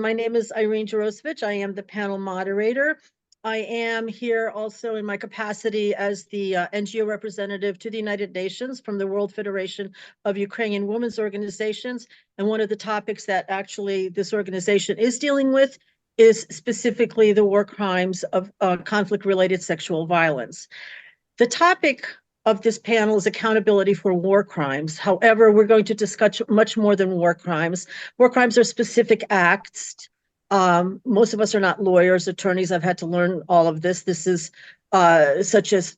My name is Irene Jarosewich. I am the panel moderator. I am here also in my capacity as the NGO representative to the United Nations from the World Federation of Ukrainian Women's Organizations. And one of the topics that actually this organization is dealing with is specifically the war crimes of conflict-related sexual violence. The topic of this panel is accountability for war crimes. However, we're going to discuss much more than war crimes. War crimes are specific acts. Most of us are not lawyers, attorneys. I've had to learn all of this. This is such as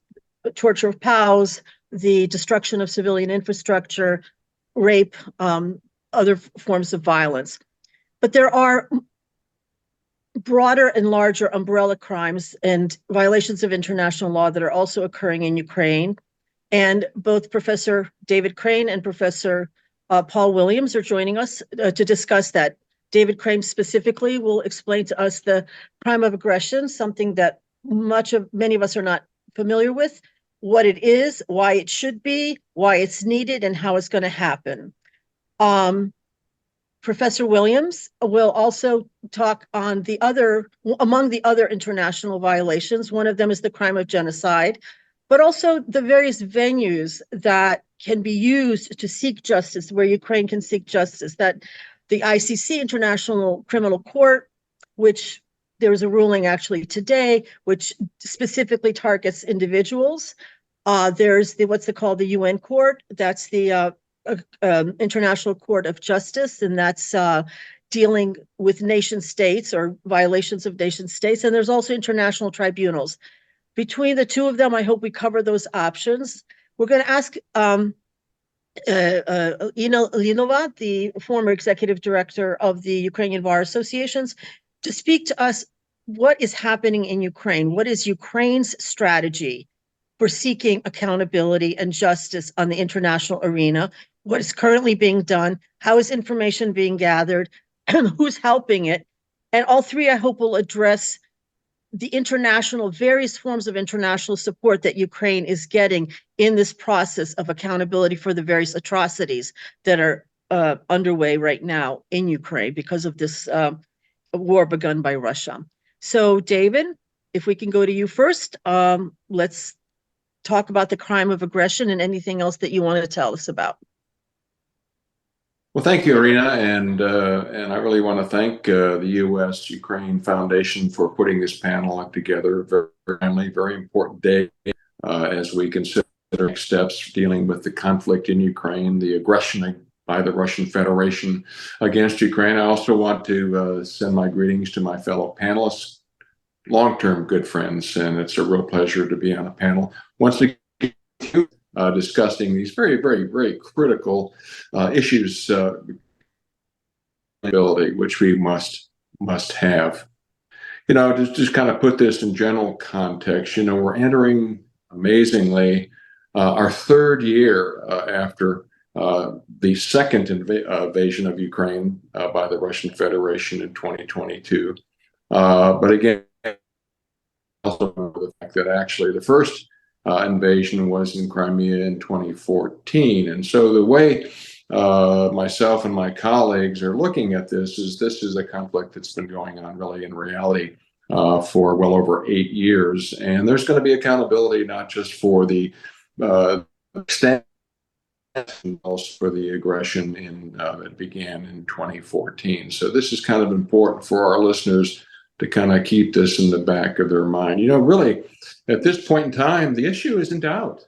torture of POWs, the destruction of civilian infrastructure, rape, other forms of violence. But there are broader and larger umbrella crimes and violations of international law that are also occurring in Ukraine. And both Professor David Crane and Professor Paul Williams are joining us to discuss that. David Crane specifically will explain to us the crime of aggression, something that many of us are not familiar with, what it is, why it should be, why it's needed, and how it's going to happen. Professor Williams will also talk on among the other international violations. One of them is the crime of genocide, but also the various venues that can be used to seek justice, where Ukraine can seek justice. That the ICC, International Criminal Court, which there was a ruling actually today, which specifically targets individuals. There's what's called the UN Court. That's the International Court of Justice, and that's dealing with nation states or violations of nation states. And there's also international tribunals. Between the two of them, I hope we cover those options. We're going to ask Linova, the former executive director of the Ukrainian Bar Associations, to speak to us what is happening in Ukraine. What is Ukraine's strategy for seeking accountability and justice on the international arena? What is currently being done? How is information being gathered? Who's helping it? And all three, I hope, will address the various forms of international support that Ukraine is getting in this process of accountability for the various atrocities that are underway right now in Ukraine because of this war begun by Russia. So, David, if we can go to you first, let's talk about the crime of aggression and anything else that you want to tell us about. Well, thank you, Irina, and I really want to thank the U.S.-Ukraine Foundation for putting this panel together. Very timely, very important day as we consider next steps dealing with the conflict in Ukraine, the aggression by the Russian Federation against Ukraine. I also want to send my greetings to my fellow panelists, long-term good friends, and it's a real pleasure to be on a panel once again discussing these very, very, very critical issues, which we must have. To just kind of put this in general context, we're entering, amazingly, our third year after the second invasion of Ukraine by the Russian Federation in 2022. But again, also the fact that actually the first invasion was in Crimea in 2014. And so the way myself and my colleagues are looking at this is a conflict that's been going on really in reality for well over 8 years. And there's going to be accountability not just for the extent, but also for the aggression that began in 2014. So this is kind of important for our listeners to kind of keep this in the back of their mind. Really, at this point in time, the issue isn't out.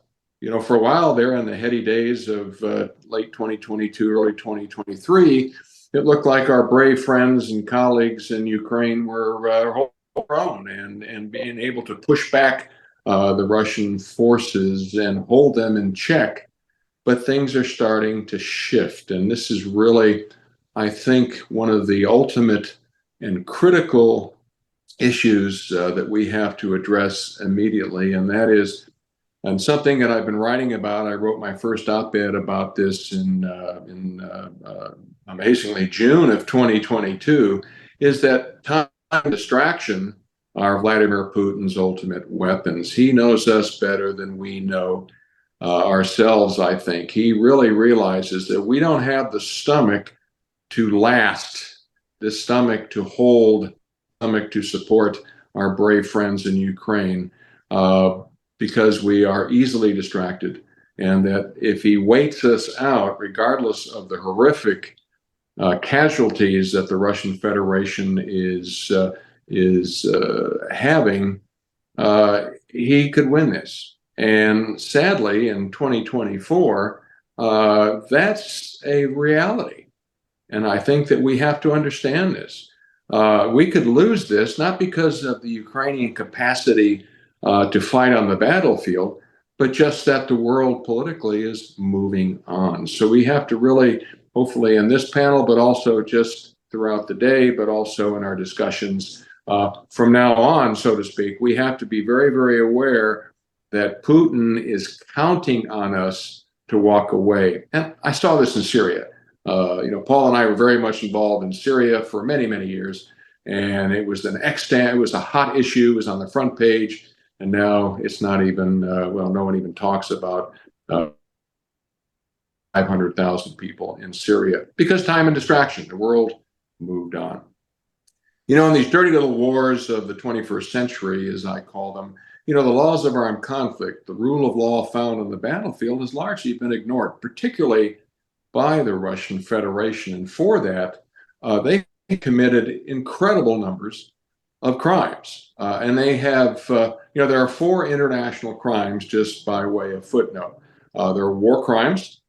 For a while there in the heady days of late 2022, early 2023, it looked like our brave friends and colleagues in Ukraine were grown and being able to push back the Russian forces and hold them in check. But things are starting to shift. And this is really, I think, one of the ultimate and critical issues that we have to address immediately, and that is, and something that I've been writing about. I wrote my first op-ed about this in amazingly June of 2022, is that time and distraction are Vladimir Putin's ultimate weapons. He knows us better than we know ourselves, I think. He really realizes that we don't have the stomach to last the stomach to hold, stomach to support our brave friends in Ukraine, because we are easily distracted. And that if he waits us out, regardless of the horrific casualties that the Russian Federation is having, he could win this. And sadly, in 2024, that's a reality. And I think that we have to understand this. We could lose this not because of the Ukrainian capacity to fight on the battlefield, but just that the world politically is moving on. So we have to really, hopefully in this panel, but also just throughout the day, but also in our discussions from now on, so to speak, we have to be very, very aware that Putin is counting on us to walk away. And I saw this in Syria. Paul and I were very much involved in Syria for many, many years. And it was it was a hot issue, it was on the front page. And now it's not even, no one even talks about 500,000 people in Syria because time and distraction, the world moved on. In these dirty little wars of the 21st century, as I call them, the laws of armed conflict, the rule of law found on the battlefield has largely been ignored, particularly by the Russian Federation. And for that, they committed incredible numbers of crimes. And they have, there are 4 international crimes, just by way of footnote. There are war crimes.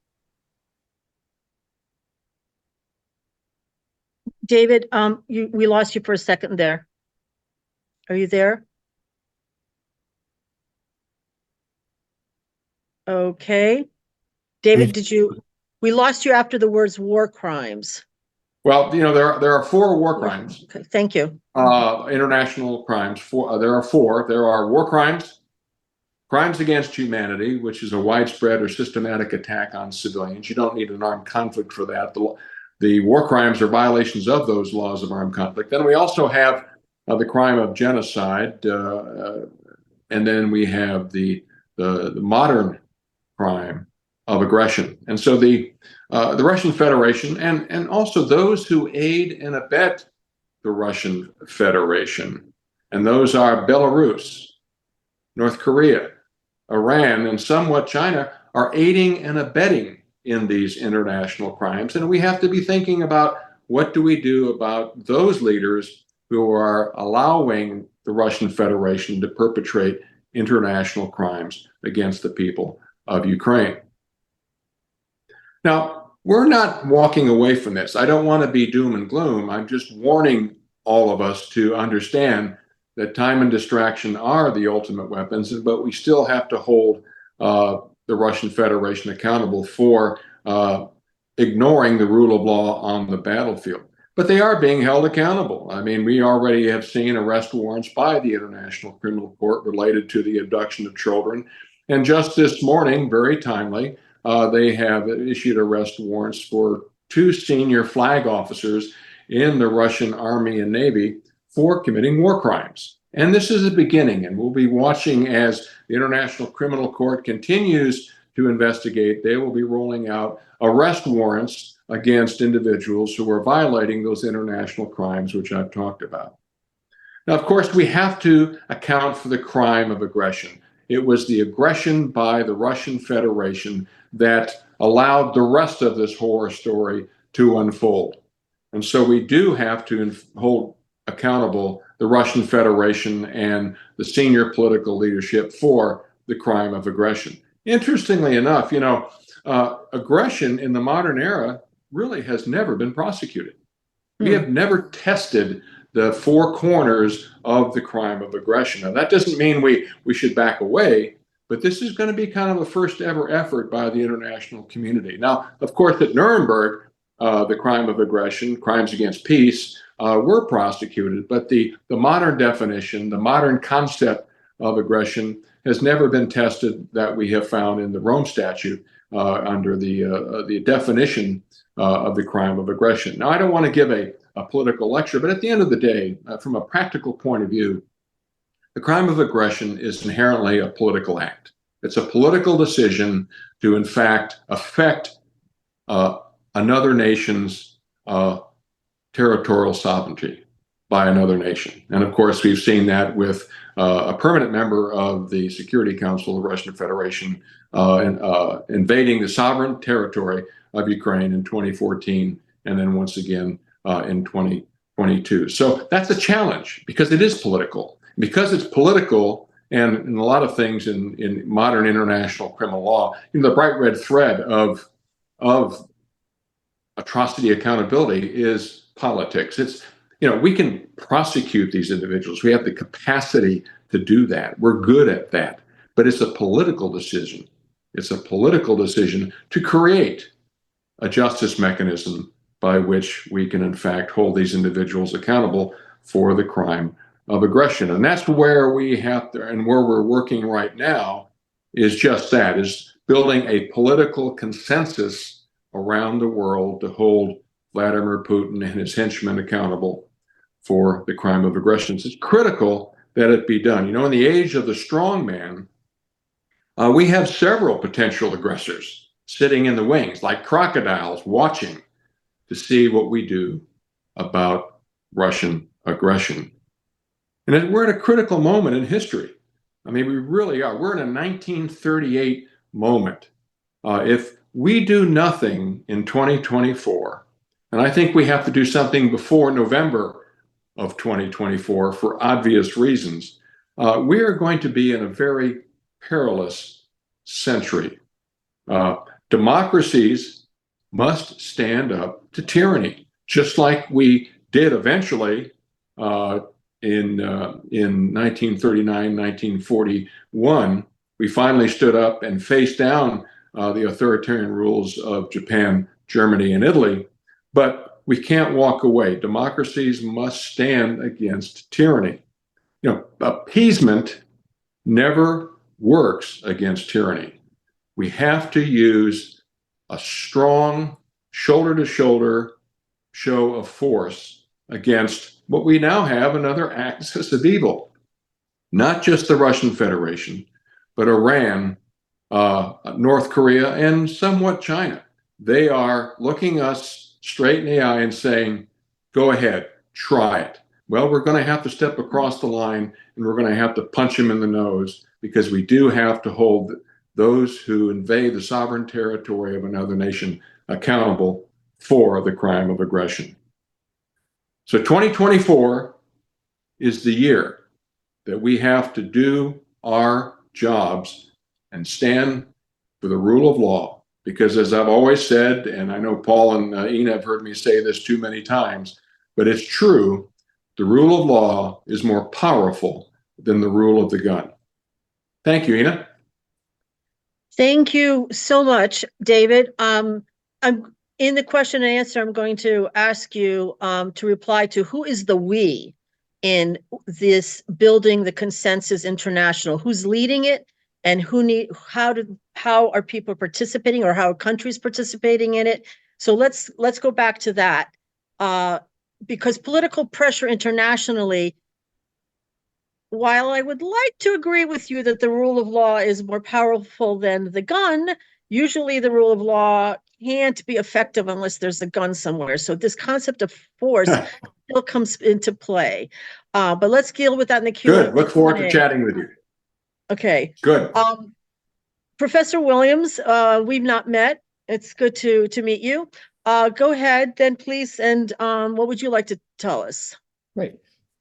David, we lost you for a second there. Are you there? Okay. David, we lost you after the words war crimes. Well, there are 4 war crimes. Okay, thank you. International crimes. There are 4. There are war crimes, crimes against humanity, which is a widespread or systematic attack on civilians. You don't need an armed conflict for that. The war crimes are violations of those laws of armed conflict. Then we also have the crime of genocide, and then we have the modern crime of aggression. And so the Russian Federation and also those who aid and abet the Russian Federation, and those are Belarus, North Korea, Iran, and somewhat China, are aiding and abetting in these international crimes. And we have to be thinking about what do we do about those leaders who are allowing the Russian Federation to perpetrate international crimes against the people of Ukraine. Now, we're not walking away from this. I don't want to be doom and gloom. I'm just warning all of us to understand that time and distraction are the ultimate weapons, but we still have to hold the Russian Federation accountable for ignoring the rule of law on the battlefield. But they are being held accountable. I mean, we already have seen arrest warrants by the International Criminal Court related to the abduction of children. And just this morning, very timely, they have issued arrest warrants for 2 senior flag officers in the Russian Army and Navy for committing war crimes. And this is a beginning, and we'll be watching as the International Criminal Court continues to investigate. They will be rolling out arrest warrants against individuals who are violating those international crimes, which I've talked about. Now, of course, we have to account for the crime of aggression. It was the aggression by the Russian Federation that allowed the rest of this horror story to unfold. And so we do have to hold accountable the Russian Federation and the senior political leadership for the crime of aggression. Interestingly enough, aggression in the modern era really has never been prosecuted. We have never tested the 4 corners of the crime of aggression. Now, that doesn't mean we should back away, but this is going to be kind of a first ever effort by the international community. Now, of course, at Nuremberg, the crime of aggression, crimes against peace, were prosecuted, but the modern definition, the modern concept of aggression has never been tested that we have found in the Rome Statute under the definition of the crime of aggression. Now, I don't want to give a political lecture, but at the end of the day, from a practical point of view, the crime of aggression is inherently a political act. It's a political decision to, in fact, affect another nation's territorial sovereignty by another nation. And of course, we've seen that with a permanent member of the Security Council of the Russian Federation invading the sovereign territory of Ukraine in 2014, and then once again in 2022. So that's a challenge because it is political. Because it's political, and in a lot of things in modern international criminal law, the bright red thread of atrocity accountability is politics. It's, we can prosecute these individuals. We have the capacity to do that. We're good at that. But it's a political decision. It's a political decision to create a justice mechanism by which we can, in fact, hold these individuals accountable for the crime of aggression. And that's where we have to, and where we're working right now, is just that, is building a political consensus around the world to hold Vladimir Putin and his henchmen accountable for the crime of aggression. It's critical that it be done. In the age of the strong man, we have several potential aggressors sitting in the wings, like crocodiles, watching to see what we do about Russian aggression. And we're at a critical moment in history. I mean, we really are. We're in a 1938 moment. If we do nothing in 2024, and I think we have to do something before November of 2024 for obvious reasons, we are going to be in a very perilous century. Democracies must stand up to tyranny, just like we did eventually in 1939, 1941. We finally stood up and faced down the authoritarian rules of Japan, Germany, and Italy. But we can't walk away. Democracies must stand against tyranny. Appeasement never works against tyranny. We have to use a strong shoulder-to-shoulder show of force against what we now have another axis of evil. Not just the Russian Federation, but Iran, North Korea, and somewhat China. They are looking us straight in the eye and saying, go ahead, try it. Well, we're going to have to step across the line, and we're going to have to punch them in the nose, because we do have to hold those who invade the sovereign territory of another nation accountable for the crime of aggression. So 2024 is the year that we have to do our jobs and stand for the rule of law. Because as I've always said, and I know Paul and Ina have heard me say this too many times, but it's true, the rule of law is more powerful than the rule of the gun. Thank you, Ina. Thank you so much, David. I'm in the question and answer. I'm going to ask you to reply to who is the we in this building the consensus international. Who's leading it, and how are people participating, or how are countries participating in it? So let's go back to that, because political pressure internationally, while I would like to agree with you that the rule of law is more powerful than the gun, usually the rule of law can't be effective unless there's a gun somewhere. So this concept of force still comes into play. But let's deal with that in the Q&A. Good. Look forward to chatting with you. Okay. Good. Professor Williams, we've not met. It's good to meet you. Go ahead then, please. And what would you like to tell us? Great.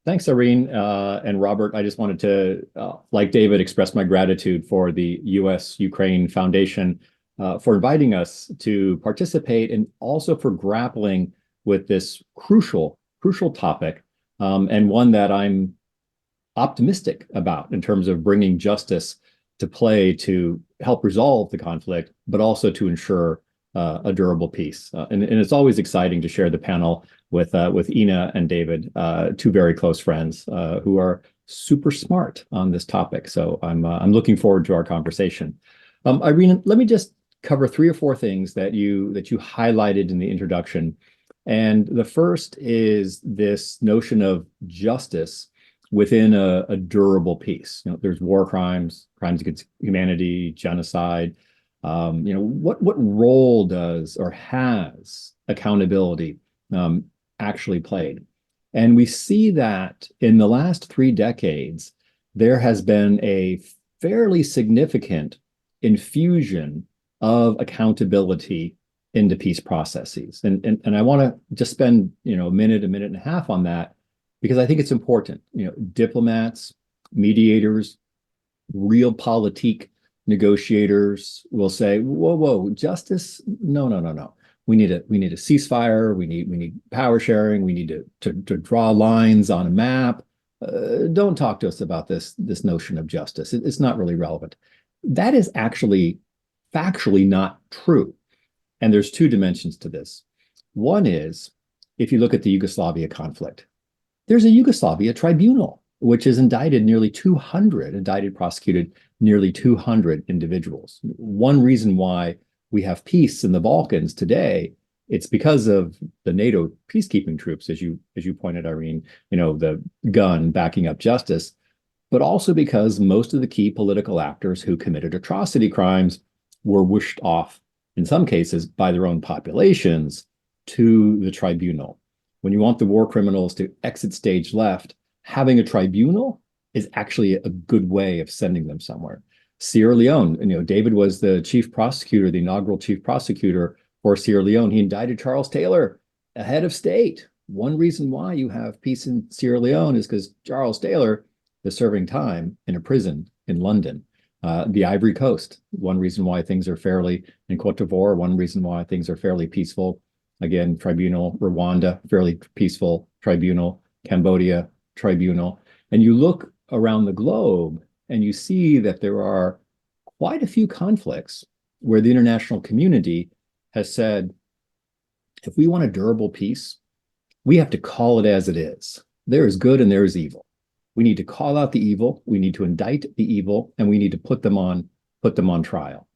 Thanks, Irene and Robert. I just wanted to, like David, express my gratitude for the U.S.-Ukraine Foundation for inviting us to participate, and also for grappling with this crucial topic, and one that I'm optimistic about in terms of bringing justice to play to help resolve the conflict, but also to ensure a durable peace. And it's always exciting to share the panel with Ina and David, two very close friends who are super smart on this topic. So I'm looking forward to our conversation. Irene, let me just cover 3 or 4 things that you highlighted in the introduction. And the first is this notion of justice within a durable peace. There's war crimes against humanity, genocide. What role does or has accountability actually played. And we see that in the last 3 decades, there has been a fairly significant infusion of accountability into peace processes. And I want to just spend, a minute and a half on that, because I think it's important. Diplomats, mediators, realpolitik negotiators will say, whoa, justice? No. We need a ceasefire. We need power sharing. We need to draw lines on a map. Don't talk to us about this notion of justice. It's not really relevant. That is actually factually not true. And there's 2 dimensions to this. One is, if you look at the Yugoslavia conflict, there's a Yugoslavia tribunal, which has prosecuted nearly 200 individuals. One reason why we have peace in the Balkans today, it's because of the NATO peacekeeping troops, as you pointed, Irene, the gun backing up justice, but also because most of the key political actors who committed atrocity crimes were wished off, in some cases, by their own populations to the tribunal. When you want the war criminals to exit stage left, having a tribunal is actually a good way of sending them somewhere. Sierra Leone, David was the inaugural chief prosecutor for Sierra Leone. He indicted Charles Taylor, a head of state. One reason why you have peace in Sierra Leone is because Charles Taylor is serving time in a prison in London. The Ivory Coast, one reason why things are fairly, in Cote d'Ivoire, one reason why things are fairly peaceful. Again, tribunal. Rwanda, fairly peaceful tribunal. Cambodia, tribunal. And you look around the globe and you see that there are quite a few conflicts where the international community has said, if we want a durable peace, we have to call it as it is. There is good and there is evil. We need to call out the evil, we need to indict the evil, and we need to put them on trial.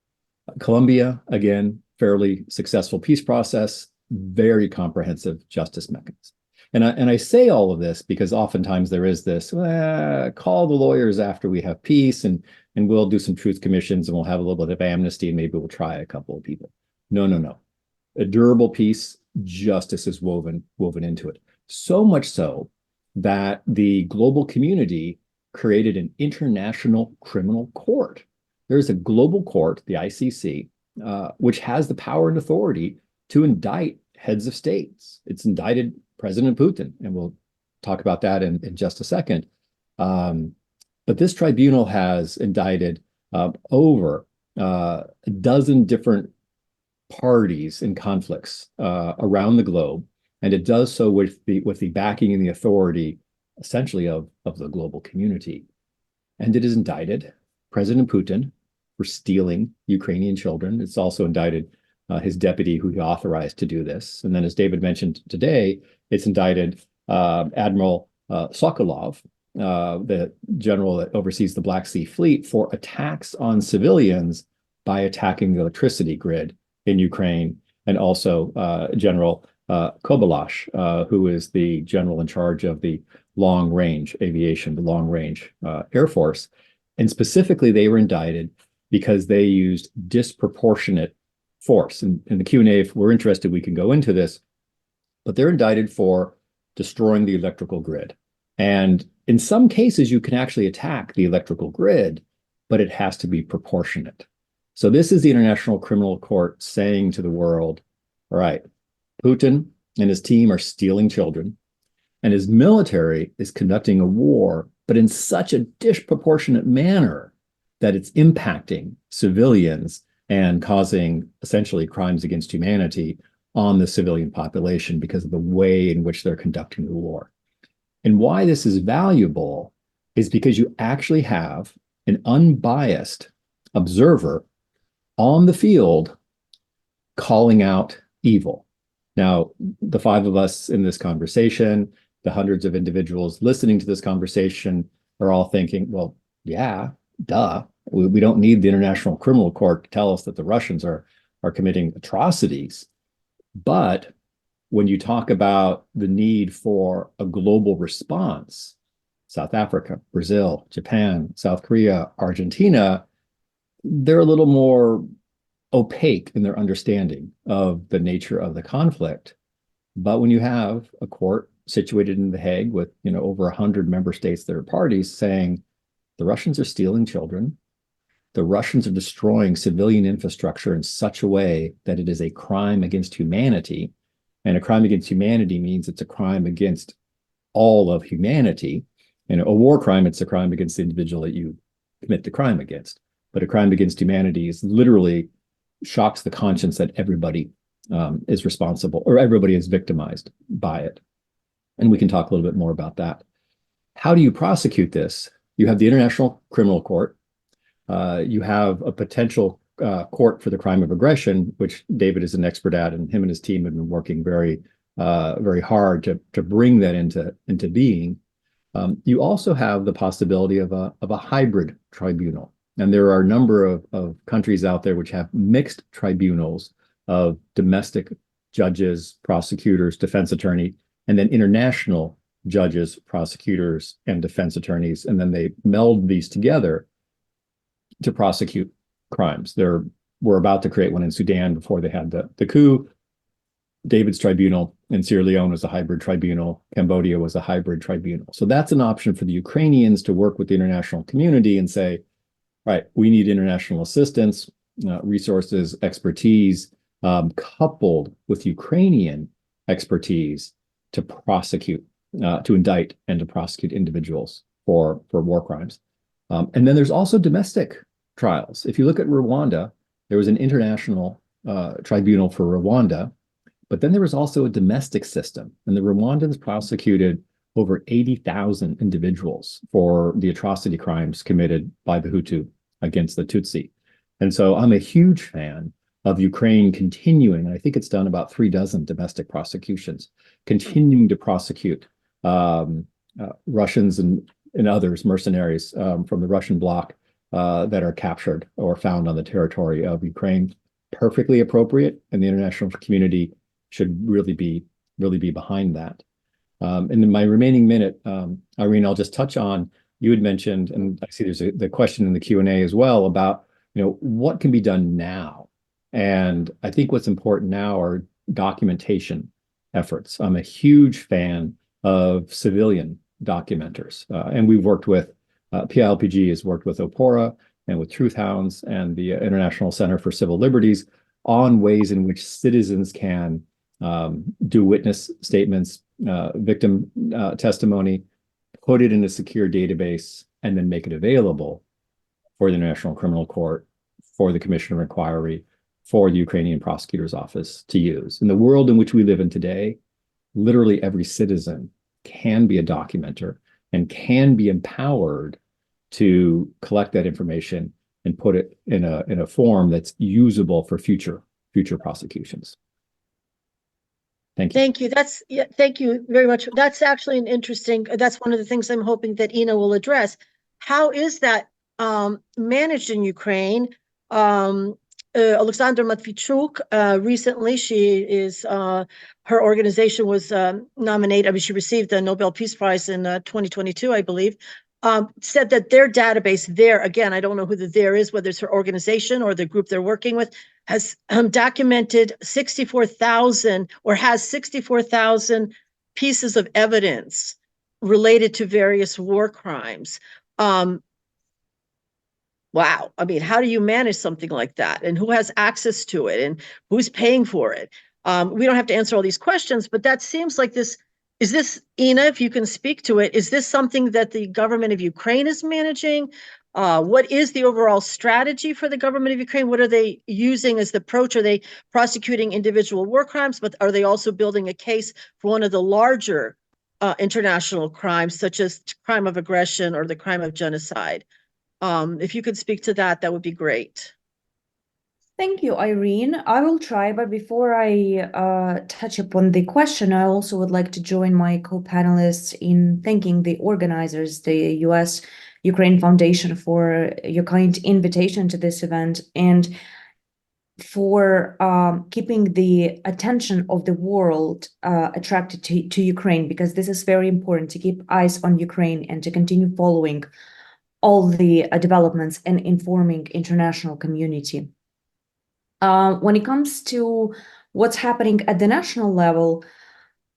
Colombia, again, fairly successful peace process, very comprehensive justice mechanism. And I say all of this because oftentimes there is this, call the lawyers after we have peace and we'll do some truth commissions and we'll have a little bit of amnesty and maybe we'll try a couple of people. No. A durable peace, justice is woven into it. So much so that the global community created an international criminal court. There's a global court, the ICC, which has the power and authority to indict heads of states. It's indicted President Putin, and we'll talk about that in just a second. But this tribunal has indicted over a dozen different parties in conflicts around the globe, and it does so with the backing and the authority, essentially, of the global community. And it has indicted President Putin for stealing Ukrainian children. It's also indicted his deputy, who he authorized to do this. And then, as David mentioned today, it's indicted Admiral Sokolov, the general that oversees the Black Sea Fleet, for attacks on civilians by attacking the electricity grid in Ukraine, and also General Kobolash, who is the general in charge of the long-range aviation, the long-range Air Force. And specifically, they were indicted because they used disproportionate force. And in the Q&A, if we're interested, we can go into this. But they're indicted for destroying the electrical grid. And in some cases, you can actually attack the electrical grid, but it has to be proportionate. So this is the International Criminal Court saying to the world, all right, Putin and his team are stealing children, and his military is conducting a war, but in such a disproportionate manner that it's impacting civilians and causing essentially crimes against humanity on the civilian population because of the way in which they're conducting the war. And why this is valuable is because you actually have an unbiased observer on the field calling out evil. Now, the 5 of us in this conversation, the hundreds of individuals listening to this conversation are all thinking, well, yeah, duh. We don't need the International Criminal Court to tell us that the Russians are committing atrocities. But when you talk about the need for a global response, South Africa, Brazil, Japan, South Korea, Argentina, they're a little more opaque in their understanding of the nature of the conflict. But when you have a court situated in The Hague with, over 100 member states that are parties saying the Russians are stealing children, the Russians are destroying civilian infrastructure in such a way that it is a crime against humanity. And a crime against humanity means it's a crime against all of humanity. And a war crime, it's a crime against the individual that you commit the crime against. But a crime against humanity is literally shocks the conscience that everybody is responsible, or everybody is victimized by it. And we can talk a little bit more about that. How do you prosecute this? You have the International Criminal Court. You have a potential court for the crime of aggression, which David is an expert at, and him and his team have been working very hard to bring that into being. You also have the possibility of a hybrid tribunal. And there are a number of countries out there which have mixed tribunals of domestic judges, prosecutors, defense attorney, and then international judges, prosecutors, and defense attorneys. And then they meld these together to prosecute crimes. We're about to create one in Sudan before they had the coup. David's tribunal in Sierra Leone was a hybrid tribunal. Cambodia was a hybrid tribunal. So that's an option for the Ukrainians to work with the international community and say, right, we need international assistance, resources, expertise, coupled with Ukrainian expertise to prosecute, to indict and to prosecute individuals for war crimes. And then there's also domestic trials. If you look at Rwanda, there was an international tribunal for Rwanda, but then there was also a domestic system. And the Rwandans prosecuted over 80,000 individuals for the atrocity crimes committed by the Hutu against the Tutsi. And so I'm a huge fan of Ukraine continuing, and I think it's done about 36 domestic prosecutions, continuing to prosecute Russians and others, mercenaries from the Russian bloc that are captured or found on the territory of Ukraine. Perfectly appropriate, and the international community should really be behind that. And in my remaining minute, Irene, I'll just touch on, you had mentioned, and I see there's the question in the Q&A as well about, what can be done now? And I think what's important now are documentation efforts. I'm a huge fan of civilian documenters, and we've worked with, PILPG has worked with OPORA and with Truth Hounds and the International Center for Civil Liberties on ways in which citizens can do witness statements, victim testimony, put it in a secure database, and then make it available for the International Criminal Court, for the Commission of Inquiry, for the Ukrainian Prosecutor's Office to use. In the world in which we live in today, literally every citizen can be a documenter and can be empowered to collect that information and put it in a form that's usable for future prosecutions. Thank you. Thank you. Thank you very much. That's actually that's one of the things I'm hoping that Ina will address. How is that managed in Ukraine? Alexandra Matvichuk, recently, her organization was nominated, she received the Nobel Peace Prize in 2022, I believe, said that their database again, I don't know who the there is, whether it's her organization or the group they're working with, has documented 64,000 or has 64,000 pieces of evidence related to various war crimes. Wow. I mean, how do you manage something like that? And who has access to it? And who's paying for it? We don't have to answer all these questions, but that seems like is this, Ina, if you can speak to it, is this something that the government of Ukraine is managing? What is the overall strategy for the government of Ukraine? What are they using as the approach? Are they prosecuting individual war crimes, but are they also building a case for one of the larger international crimes, such as crime of aggression or the crime of genocide? If you could speak to that, that would be great. Thank you, Irene. I will try, but before I touch upon the question, I also would like to join my co-panelists in thanking the organizers, the U.S.-Ukraine Foundation, for your kind invitation to this event and for keeping the attention of the world attracted to Ukraine, because this is very important to keep eyes on Ukraine and to continue following all the developments and informing international community. When it comes to what's happening at the national level,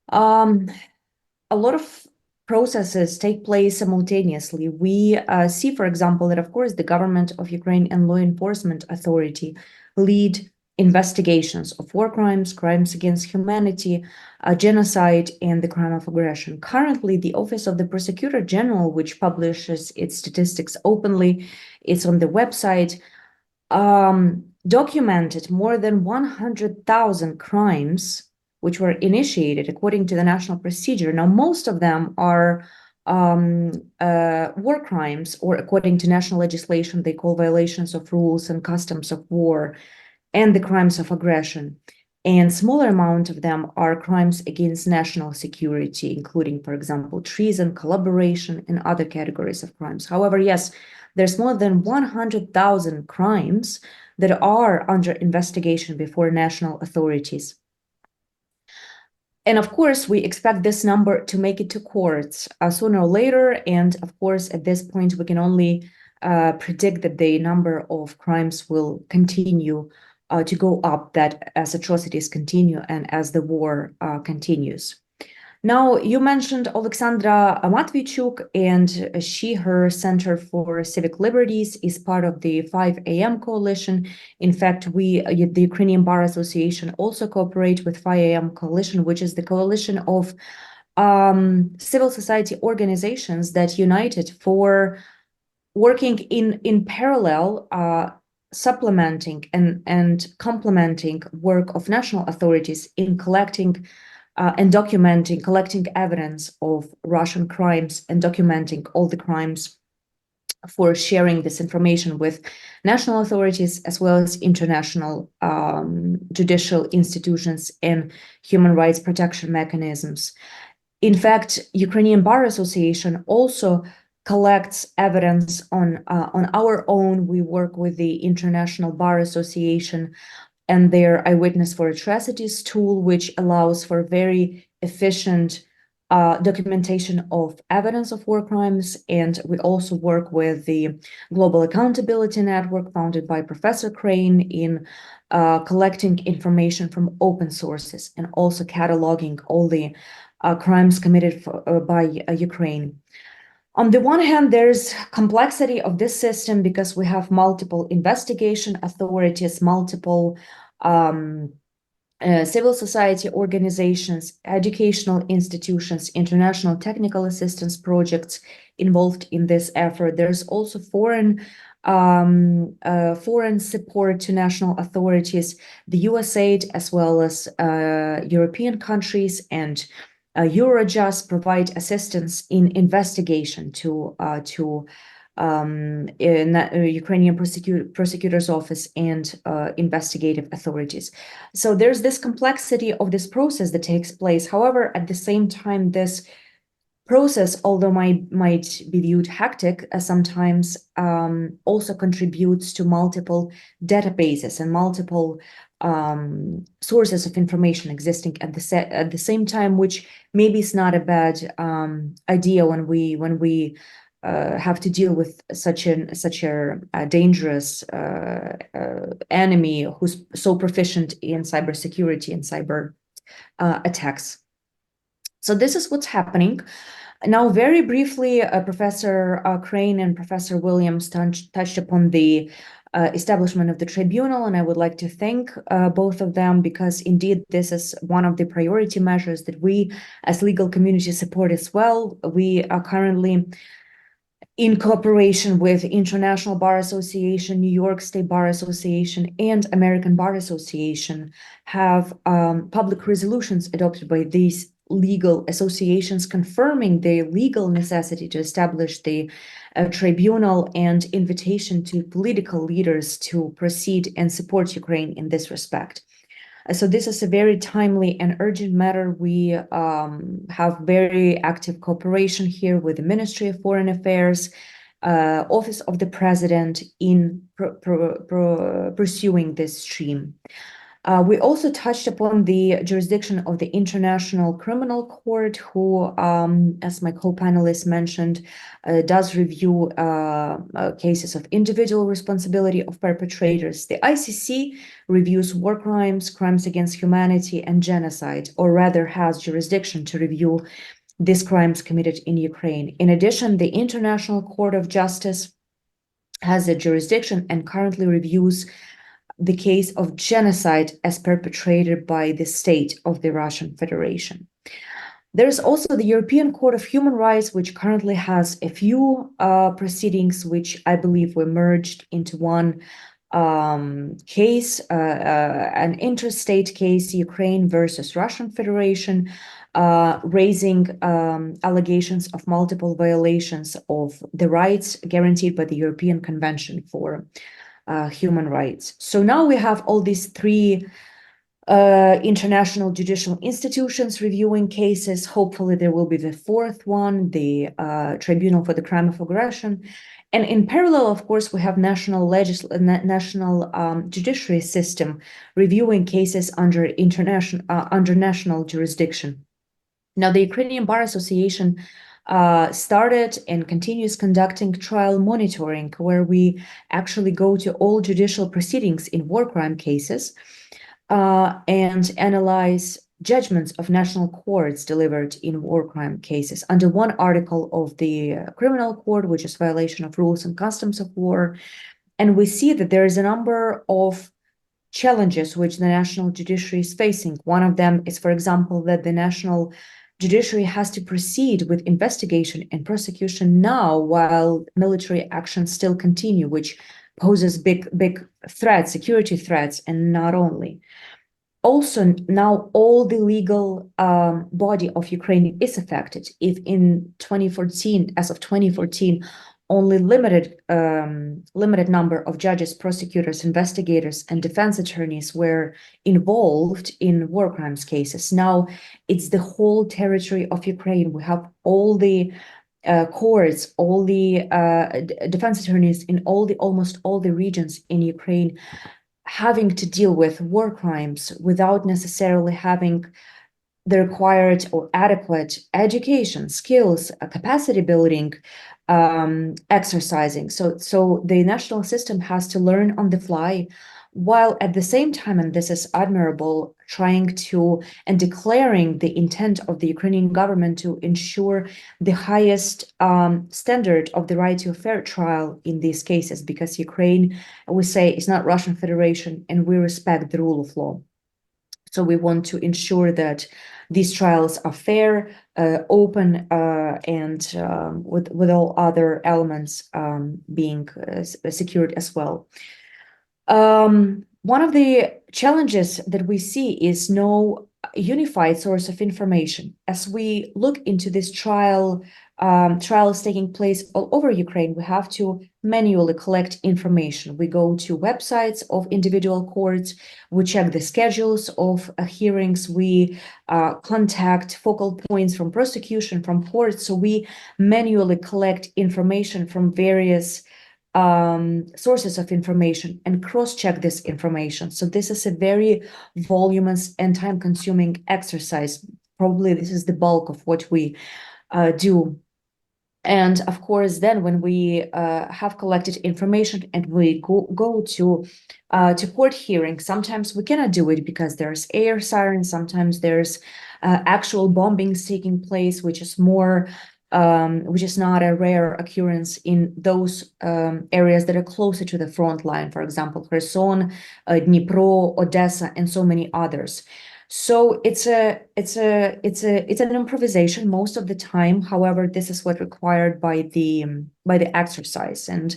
A lot of processes take place simultaneously. We see, for example, that of course the government of Ukraine and law enforcement authority lead investigations of war crimes, crimes against humanity, genocide, and the crime of aggression. Currently, the Office of the Prosecutor General, which publishes its statistics openly, it's on the website, documented more than 100,000 crimes which were initiated according to the national procedure. Now, most of them are war crimes, or according to national legislation, they call violations of rules and customs of war, and the crimes of aggression. And smaller amount of them are crimes against national security, including, for example, treason, collaboration, and other categories of crimes. However, yes, there's more than 100,000 crimes that are under investigation before national authorities. And of course, we expect this number to make it to courts sooner or later. And of course, at this point, we can only predict that the number of crimes will continue to go up, that as atrocities continue and as the war continues. Now, you mentioned Alexandra Matvichuk, and her Center for Civic Liberties is part of the 5 a.m. coalition. In fact, the Ukrainian Bar Association also cooperate with 5 a.m. coalition, which is the coalition of civil society organizations that united for working in parallel, supplementing and complementing work of national authorities in collecting and collecting evidence of Russian crimes and documenting all the crimes, for sharing this information with national authorities as well as international judicial institutions and human rights protection mechanisms. In fact, Ukrainian Bar Association also collects evidence on our own. We work with the International Bar Association and their Eyewitness for Atrocities tool, which allows for very efficient documentation of evidence of war crimes. And we also work with the Global Accountability Network, founded by Professor Crane, in collecting information from open sources and also cataloging all the crimes committed by Ukraine. On the one hand, there's complexity of this system because we have multiple investigation authorities, multiple civil society organizations, educational institutions, international technical assistance projects involved in this effort. There's also foreign support to national authorities, the USAID, as well as European countries, and Eurojust provide assistance in investigation to Ukrainian prosecutor's office and investigative authorities. So there's this complexity of this process that takes place. However, at the same time, this process, although might be viewed hectic, sometimes also contributes to multiple databases and multiple sources of information existing at the same time, which maybe is not a bad idea when we have to deal with such a dangerous enemy who's so proficient in cybersecurity and cyber attacks. So this is what's happening. Now, very briefly, Professor Crane and Professor Williams touched upon the establishment of the tribunal, and I would like to thank both of them, because indeed this is one of the priority measures that we as legal community support as well. We are currently in cooperation with International Bar Association, New York State Bar Association, and American Bar Association, have public resolutions adopted by these legal associations confirming the legal necessity to establish the tribunal and invitation to political leaders to proceed and support Ukraine in this respect. So this is a very timely and urgent matter. We have very active cooperation here with the Ministry of Foreign Affairs, Office of the President, in pursuing this stream. We also touched upon the jurisdiction of the International Criminal Court, who, as my co-panelist mentioned, does review cases of individual responsibility of perpetrators. The ICC reviews war crimes, crimes against humanity, and genocide, or rather has jurisdiction to review these crimes committed in Ukraine. In addition, the International Court of Justice has a jurisdiction and currently reviews the case of genocide as perpetrated by the state of the Russian Federation. There is also the European Court of Human Rights, which currently has a few proceedings, which I believe were merged into one case, an interstate case, Ukraine versus Russian Federation, raising allegations of multiple violations of the rights guaranteed by the European Convention for Human Rights. So now we have all these three international judicial institutions reviewing cases. Hopefully there will be the fourth one, the Tribunal for the Crime of Aggression. And in parallel, of course, we have national judiciary system reviewing cases under national jurisdiction. Now, the Ukrainian Bar Association started and continues conducting trial monitoring, where we actually go to all judicial proceedings in war crime cases and analyze judgments of national courts delivered in war crime cases under one article of the criminal code, which is violation of rules and customs of war. And we see that there is a number of challenges which the national judiciary is facing. One of them is, for example, that the national judiciary has to proceed with investigation and prosecution now while military actions still continue, which poses big threats, security threats, and not only. Also, now all the legal body of Ukraine is affected. If in 2014, as of 2014, only limited number of judges, prosecutors, investigators, and defense attorneys were involved in war crimes cases. Now it's the whole territory of Ukraine. We have all the courts, all the defense attorneys in almost all the regions in Ukraine having to deal with war crimes without necessarily having the required or adequate education, skills, capacity building, exercising. So the national system has to learn on the fly, while at the same time, and this is admirable, trying to and declaring the intent of the Ukrainian government to ensure the highest standard of the right to a fair trial in these cases, because Ukraine, we say, is not Russian Federation, and we respect the rule of law. So we want to ensure that these trials are fair, open, and with all other elements being secured as well. One of the challenges that we see is no unified source of information. As we look into this trials taking place all over Ukraine, we have to manually collect information. We go to websites of individual courts, we check the schedules of hearings, we contact focal points from prosecution, from courts. So we manually collect information from various sources of information and cross-check this information. So this is a very voluminous and time-consuming exercise. Probably this is the bulk of what we do. And of course, then when we have collected information and we go to court hearing, sometimes we cannot do it because there's air sirens, sometimes there's actual bombings taking place, which is not a rare occurrence in those areas that are closer to the front line, for example, Kherson, Dnipro, Odessa, and so many others. So it's an improvisation most of the time. However, this is what required by the exercise. And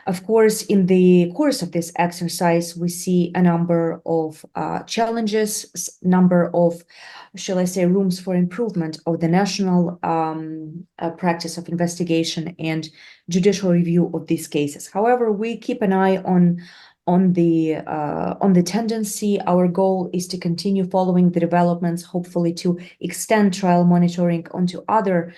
of course, in the course of this exercise, we see a number of challenges, number of, shall I say, rooms for improvement of the national practice of investigation and judicial review of these cases. However, we keep an eye on the tendency. Our goal is to continue following the developments, hopefully to extend trial monitoring onto other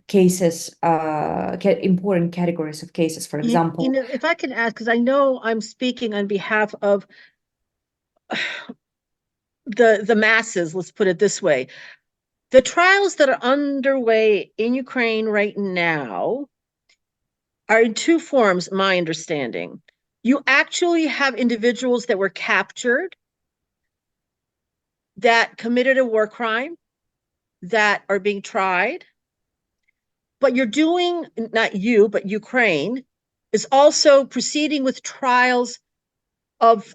cases, important categories of cases, for example. If I can ask, because I know I'm speaking on behalf of the masses, let's put it this way. The trials that are underway in Ukraine right now are in two forms, my understanding. You actually have individuals that were captured that committed a war crime that are being tried. But you're doing, not you, but Ukraine is also proceeding with trials of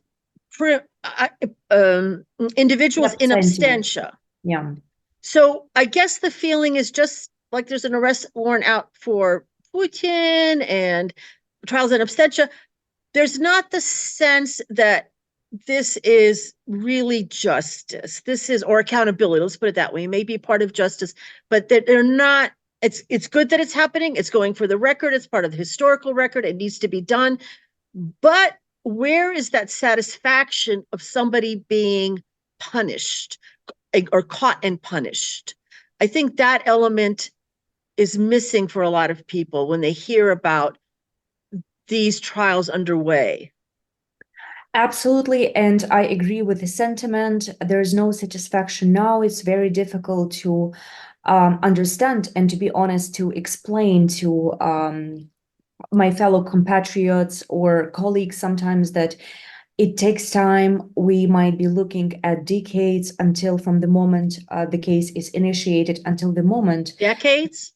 individuals in absentia. Yeah. So I guess the feeling is just like there's an arrest warrant out for Putin and trials in absentia. There's not the sense that this is really justice. This is, or accountability. Let's put it that way. It may be part of justice, but that they're not. It's good that it's happening. It's going for the record. It's part of the historical record. It needs to be done. But where is that satisfaction of somebody being punished or caught and punished? I think that element is missing for a lot of people when they hear about these trials underway. Absolutely, and I agree with the sentiment. There is no satisfaction now. It's very difficult to understand and, to be honest, to explain to my fellow compatriots or colleagues sometimes that it takes time. We might be looking at decades until from the moment the case is initiated until the moment. Decades?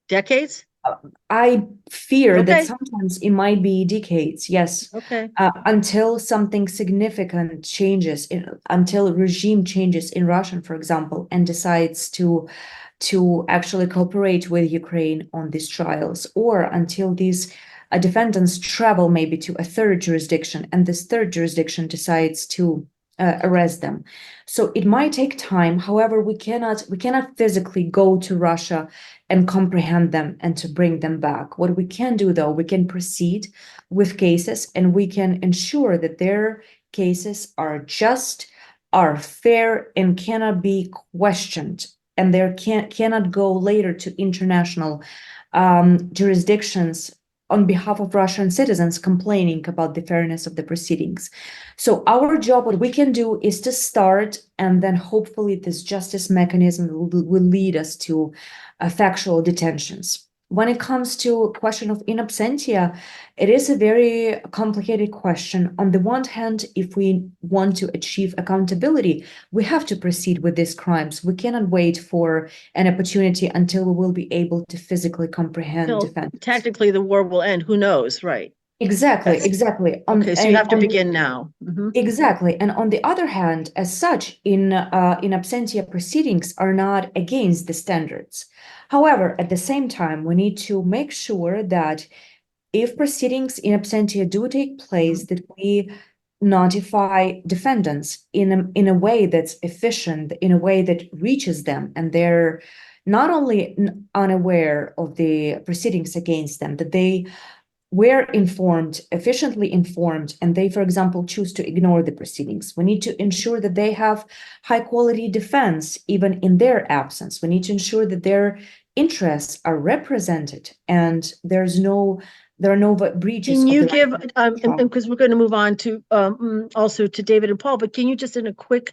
Decades? I fear that Okay. sometimes it might be decades, yes, Okay. until something significant changes, until regime changes in Russia, for example, and decides to actually cooperate with Ukraine on these trials, or until these defendants travel maybe to a third jurisdiction, and this third jurisdiction decides to arrest them. So it might take time. However, we cannot physically go to Russia and comprehend them and to bring them back. What we can do, though, we can proceed with cases, and we can ensure that their cases are just, are fair, and cannot be questioned, and there cannot go later to international jurisdictions on behalf of Russian citizens complaining about the fairness of the proceedings. So our job, what we can do, is to start, and then hopefully this justice mechanism will lead us to factual detentions. When it comes to question of in absentia, it is a very complicated question. On the one hand, if we want to achieve accountability, we have to proceed with these crimes. We cannot wait for an opportunity until we will be able to physically comprehend defendants. Technically, the war will end. Who knows, right? Exactly, Yes. exactly. Okay, so you have to begin now. Exactly. And on the other hand, as such, in absentia proceedings are not against the standards. However, at the same time, we need to make sure that if proceedings in absentia do take place, that we notify defendants in a way that's efficient, in a way that reaches them, and they're not only unaware of the proceedings against them, that they were informed, efficiently informed, and they, for example, choose to ignore the proceedings. We need to ensure that they have high quality defense, even in their absence. We need to ensure that their interests are represented and there are no breaches. Can you give, because we're going to move on to also to David and Paul, but can you just in a quick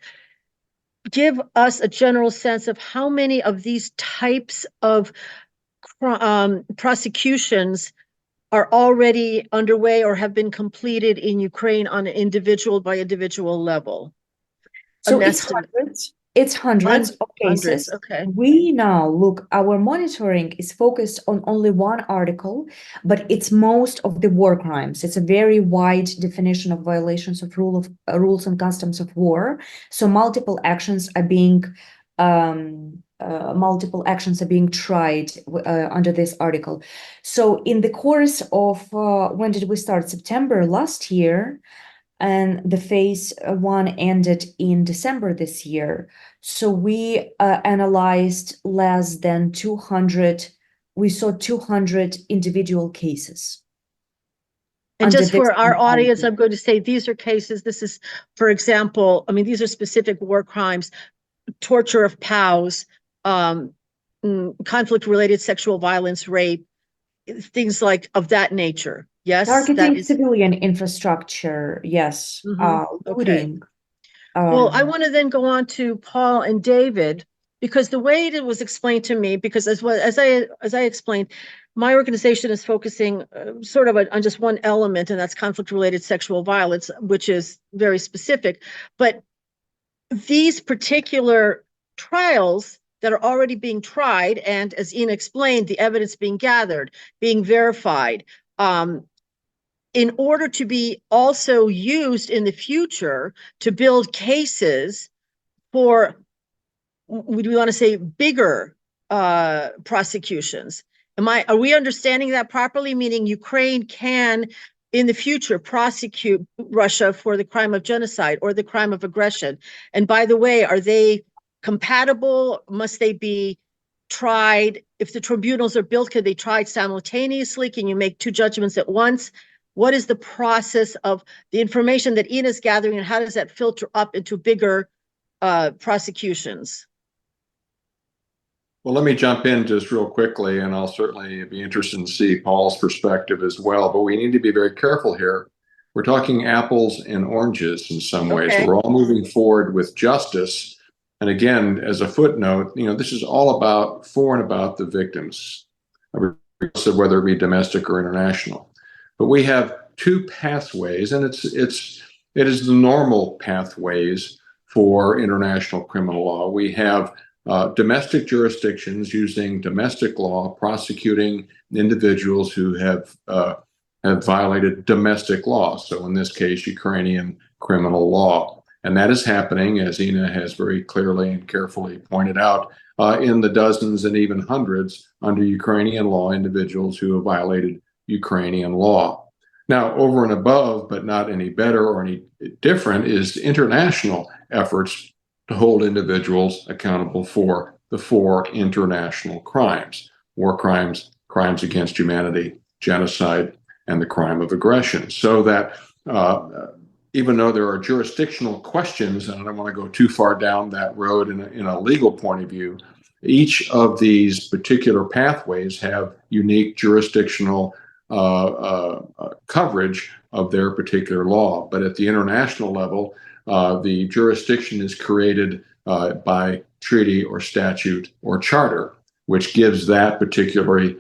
give us a general sense of how many of these types of prosecutions are already underway or have been completed in Ukraine on an individual by individual level? So it's hundreds. It's hundreds of cases. Okay. We now look, our monitoring is focused on only one article, but it's most of the war crimes. It's a very wide definition of violations of rules and customs of war. So multiple actions are being tried under this article. So in the course of when did we start? September last year. And the phase one ended in December this year. So we analyzed less than 200, we saw 200 individual cases. And just for our audience, I'm going to say these are cases, this is, for example, I mean, these are specific war crimes, torture of POWs, conflict-related sexual violence, rape, things like of that nature. Yes, targeting civilian infrastructure. Yes, looting. Well, I want to then go on to Paul and David, because the way it was explained to me, because as I explained, my organization is focusing sort of on just one element, and that's conflict-related sexual violence, which is very specific. But these particular trials that are already being tried, and as Ina explained, the evidence being gathered, being verified, in order to be also used in the future to build cases for, would we want to say, bigger prosecutions? Are we understanding that properly? Meaning Ukraine can, in the future, prosecute Russia for the crime of genocide or the crime of aggression. And by the way, are they compatible? Must they be tried? If the tribunals are built, can they tried simultaneously? Can you make two judgments at once? What is the process of the information that Ina's gathering, and how does that filter up into bigger prosecutions? Well, let me jump in just real quickly, and I'll certainly be interested to see Paul's perspective as well. But we need to be very careful here. We're talking apples and oranges in some ways. Okay. We're all moving forward with justice. And again, as a footnote, this is all about for and about the victims, whether it be domestic or international. But we have two pathways, and it is the normal pathways for international criminal law. We have domestic jurisdictions using domestic law prosecuting individuals who have violated domestic law. So in this case, Ukrainian criminal law. And that is happening, as Ina has very clearly and carefully pointed out, in the dozens and even hundreds under Ukrainian law, individuals who have violated Ukrainian law. Now, over and above, but not any better or any different, is international efforts to hold individuals accountable for the four international crimes: war crimes, crimes against humanity, genocide, and the crime of aggression. So that even though there are jurisdictional questions, and I don't want to go too far down that road in a legal point of view, each of these particular pathways have unique jurisdictional coverage of their particular law. But at the international level, the jurisdiction is created by treaty or statute or charter, which gives that particular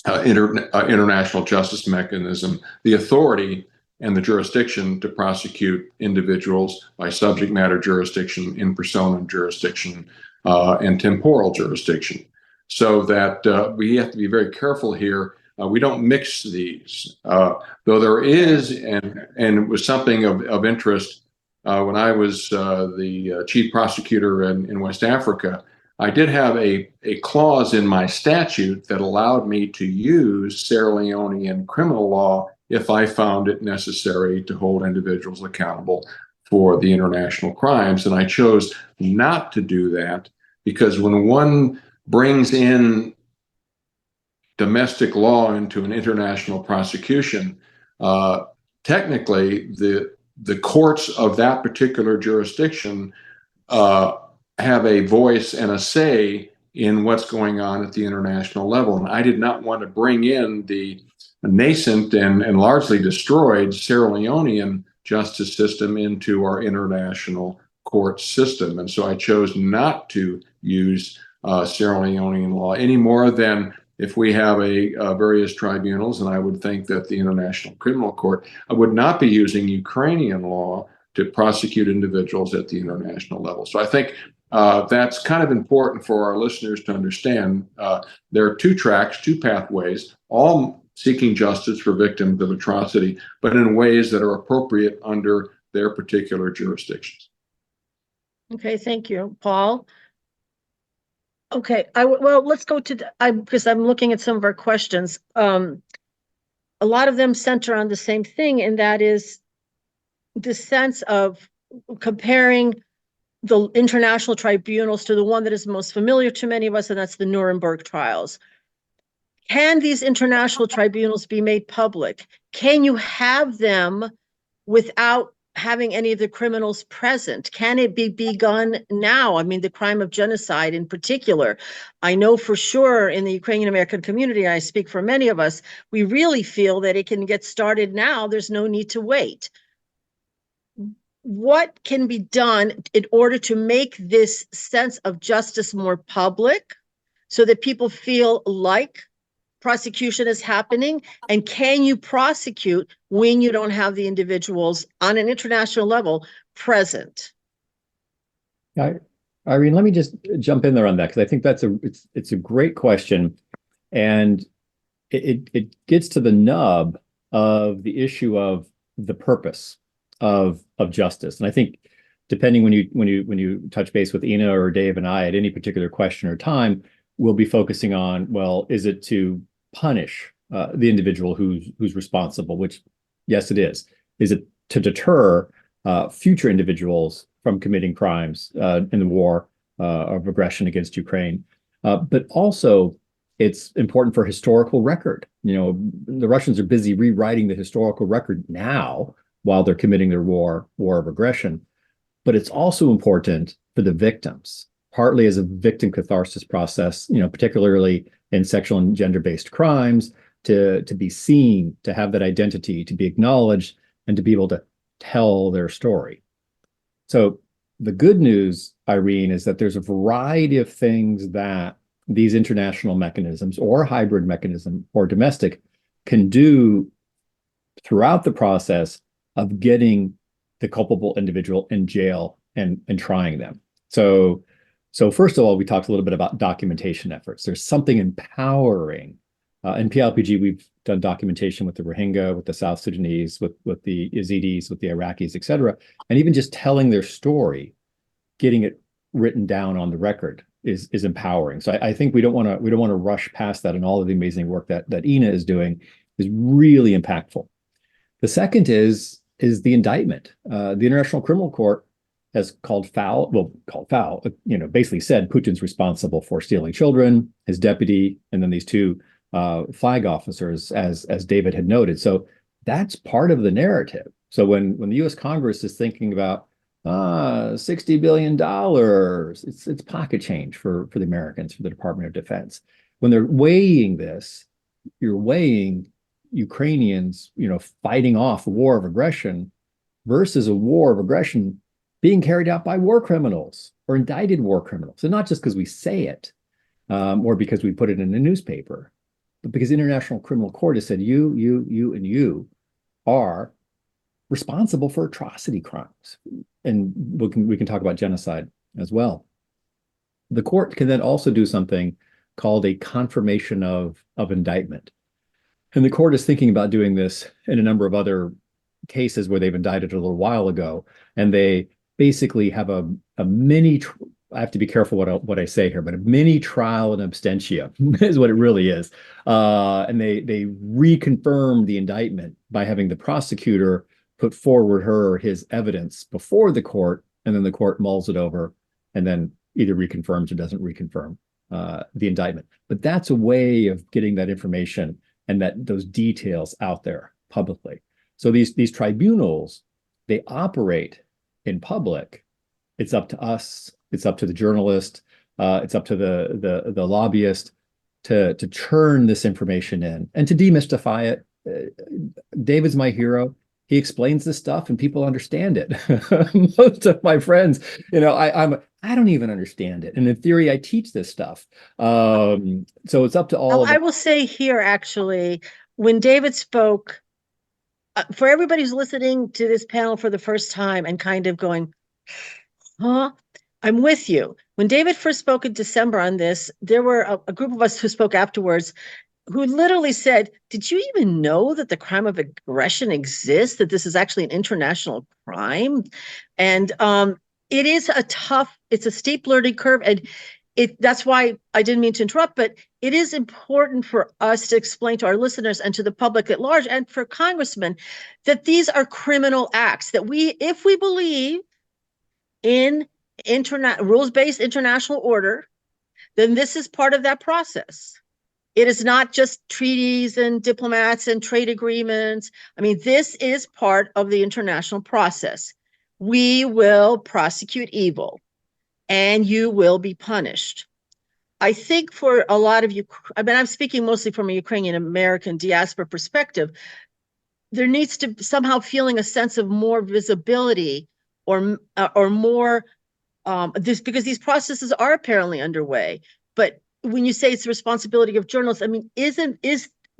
international justice mechanism the authority and the jurisdiction to prosecute individuals by subject matter jurisdiction, in personam jurisdiction, and temporal jurisdiction. So that we have to be very careful here. We don't mix these, though there is, and it was something of interest when I was the chief prosecutor in West Africa. I did have a clause in my statute that allowed me to use Sierra Leonean criminal law if I found it necessary to hold individuals accountable for the international crimes. And I chose not to do that because when one brings in domestic law into an international prosecution, technically the courts of that particular jurisdiction have a voice and a say in what's going on at the international level. And I did not want to bring in the nascent and largely destroyed Sierra Leonean justice system into our international court system. And so I chose not to use Sierra Leonean law any more than if we have various tribunals, and I would think that the International Criminal Court would not be using Ukrainian law to prosecute individuals at the international level. So I think that's kind of important for our listeners to understand. There are two tracks, two pathways, all seeking justice for victims of atrocity, but in ways that are appropriate under their particular jurisdictions. Okay, thank you, Paul. Okay, well, let's go to because I'm looking at some of our questions. A lot of them center on the same thing, and that is the sense of comparing the international tribunals to the one that is most familiar to many of us, and that's the Nuremberg trials. Can these international tribunals be made public? Can you have them without having any of the criminals present? Can it be begun now? I mean, the crime of genocide in particular. I know for sure in the Ukrainian American community, I speak for many of us, we really feel that it can get started now. There's no need to wait. what can be done in order to make this sense of justice more public so that people feel like prosecution is happening? And can you prosecute when you don't have the individuals on an international level present? Irene, let me just jump in there on that, because I think it's a great question, and it gets to the nub of the issue of the purpose of justice. And I think, depending when you touch base with Ina or Dave and I at any particular question or time, we'll be focusing on, well, is it to punish the individual who's responsible? Which, yes, it is. Is it to deter future individuals from committing crimes in the war of aggression against Ukraine? But also, it's important for historical record. You know, the Russians are busy rewriting the historical record now while they're committing their war of aggression. But it's also important for the victims, partly as a victim catharsis process, you know, particularly in sexual and gender-based crimes, to be seen, to have that identity, to be acknowledged, and to be able to tell their story. So the good news, Irene, is that there's a variety of things that these international mechanisms, or hybrid mechanism, or domestic, can do throughout the process of getting the culpable individual in jail and trying them. So first of all, we talked a little bit about documentation efforts. There's something empowering. In PLPG, we've done documentation with the Rohingya, with the South Sudanese, with the Yazidis, with the Iraqis, et cetera. And even just telling their story, getting it written down on the record is empowering. So I think we don't want to rush past that, and all of the amazing work that Ina is doing is really impactful. The second is the indictment. The International Criminal Court has called foul, you know, basically said Putin's responsible for stealing children, his deputy, and then these two flag officers, as David had noted. So that's part of the narrative. So when the U.S. Congress is thinking about $60 billion, it's pocket change for the Americans, for the Department of Defense. When they're weighing this, you're weighing Ukrainians, you know, fighting off a war of aggression versus a war of aggression being carried out by war criminals or indicted war criminals. And not just because we say it or because we put it in a newspaper, but because the International Criminal Court has said you, and you are responsible for atrocity crimes. And we can talk about genocide as well. The court can then also do something called a confirmation of indictment. And the court is thinking about doing this in a number of other cases where they've indicted a little while ago. And they basically have a mini, I have to be careful what I say here, but a mini trial in absentia is what it really is. And they reconfirm the indictment by having the prosecutor put forward her or his evidence before the court, and then the court mulls it over and then either reconfirms or doesn't reconfirm the indictment. But that's a way of getting that information and those details out there publicly. So these tribunals, they operate in public. It's up to us. It's up to the journalist. It's up to the lobbyist to churn this information in and to demystify it. David's my hero. He explains this stuff and people understand it. Most of my friends, you know, I don't even understand it. And in theory, I teach this stuff. So it's up to all of I will say here, actually, when David spoke, for everybody who's listening to this panel for the first time and kind of going, huh? I'm with you. When David first spoke in December on this, there were a group of us who spoke afterwards who literally said, did you even know that the crime of aggression exists, that this is actually an international crime? And it is it's a steep learning curve. And that's why I didn't mean to interrupt, but it is important for us to explain to our listeners and to the public at large and for congressmen that these are criminal acts, that if we believe in rules-based international order, then this is part of that process. It is not just treaties and diplomats and trade agreements. I mean, this is part of the international process. We will prosecute evil and you will be punished. I think for a lot of you, I mean, I'm speaking mostly from a Ukrainian American diaspora perspective, there needs to somehow feeling a sense of more visibility or more, this, because these processes are apparently underway. But when you say it's the responsibility of journalists, I mean,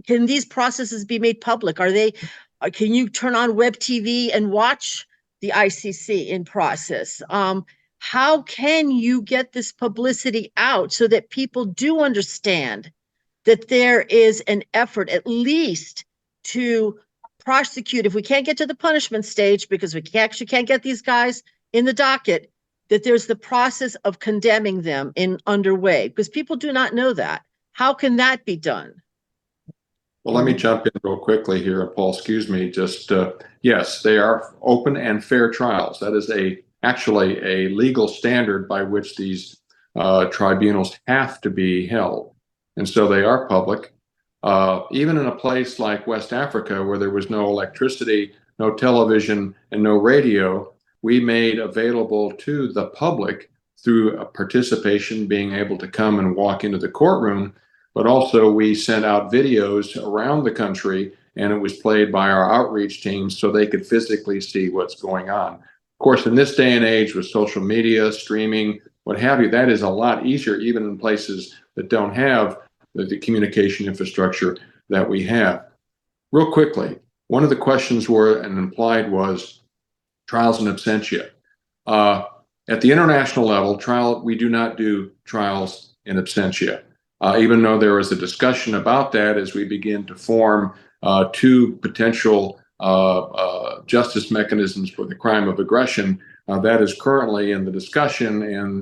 can these processes be made public? Can you turn on web TV and watch the ICC in process? How can you get this publicity out so that people do understand that there is an effort at least to prosecute, if we can't get to the punishment stage because we actually can't get these guys in the docket, that there's the process of condemning them underway, because people do not know that. How can that be done? Well, let me jump in real quickly here, Paul. Excuse me. Just yes, they are open and fair trials. That is actually a legal standard by which these tribunals have to be held, and so they are public. Even in a place like West Africa, where there was no electricity, no television, and no radio, we made available to the public through a participation, being able to come and walk into the courtroom. But also we sent out videos around the country, and it was played by our outreach teams so they could physically see what's going on. Of course, in this day and age with social media, streaming, what have you, that is a lot easier, even in places that don't have the communication infrastructure that we have. Real quickly, one of the questions implied was trials in absentia. At the international level, we do not do trials in absentia. Even though there is a discussion about that as we begin to form two potential justice mechanisms for the crime of aggression, that is currently in the discussion,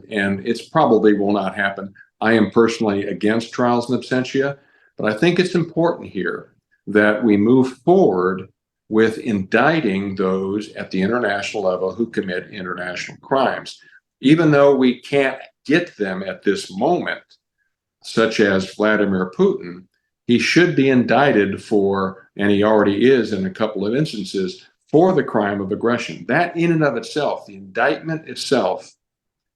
and it's probably will not happen. I am personally against trials in absentia, but I think it's important here that we move forward with indicting those at the international level who commit international crimes. Even though we can't get them at this moment, such as Vladimir Putin, he should be indicted for, and he already is in a couple of instances, for the crime of aggression. That in and of itself, the indictment itself,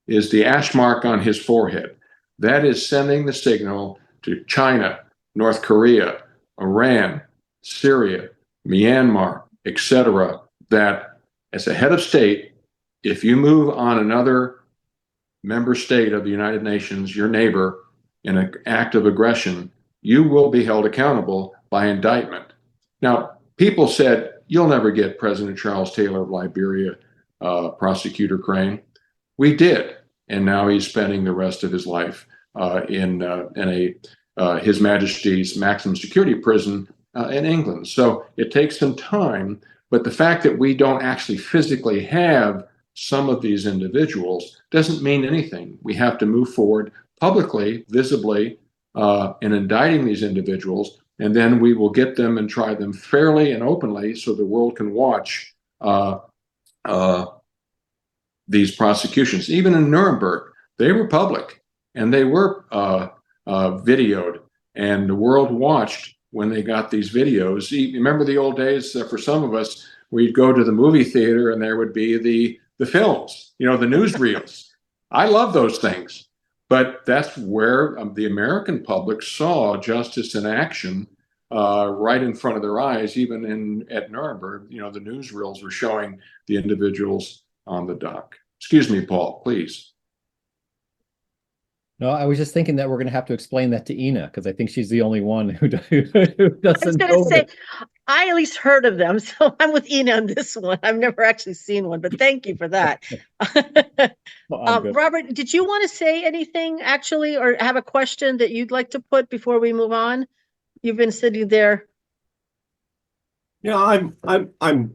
is the ash mark on his forehead. That is sending the signal to China, North Korea, Iran, Syria, Myanmar, etc., that as a head of state, if you move on another member state of the United Nations, your neighbor, in an act of aggression, you will be held accountable by indictment. Now, people said, you'll never get President Charles Taylor of Liberia, Prosecutor Crane. We did, and now he's spending the rest of his life in His Majesty's maximum security prison in England. So it takes some time, but the fact that we don't actually physically have some of these individuals doesn't mean anything. We have to move forward publicly, visibly, in indicting these individuals, and then we will get them and try them fairly and openly so the world can watch these prosecutions. Even in Nuremberg, they were public and they were videoed, and the world watched when they got these videos. You remember the old days, for some of us, we'd go to the movie theater and there would be the films, the newsreels. I love those things. But that's where the American public saw justice in action right in front of their eyes. Even at Nuremberg, the newsreels were showing the individuals on the dock. Excuse me, Paul, please. No, I was just thinking that we're going to have to explain that to Ina, because I think she's the only one who doesn't I was going know to say, that. I at least heard of them, so I'm with Ina on this one. I've never actually seen one, but thank you for that. Well, I'm good. Robert, did you want to say anything actually, or have a question that you'd like to put before we move on? You've been sitting there. Yeah, I'm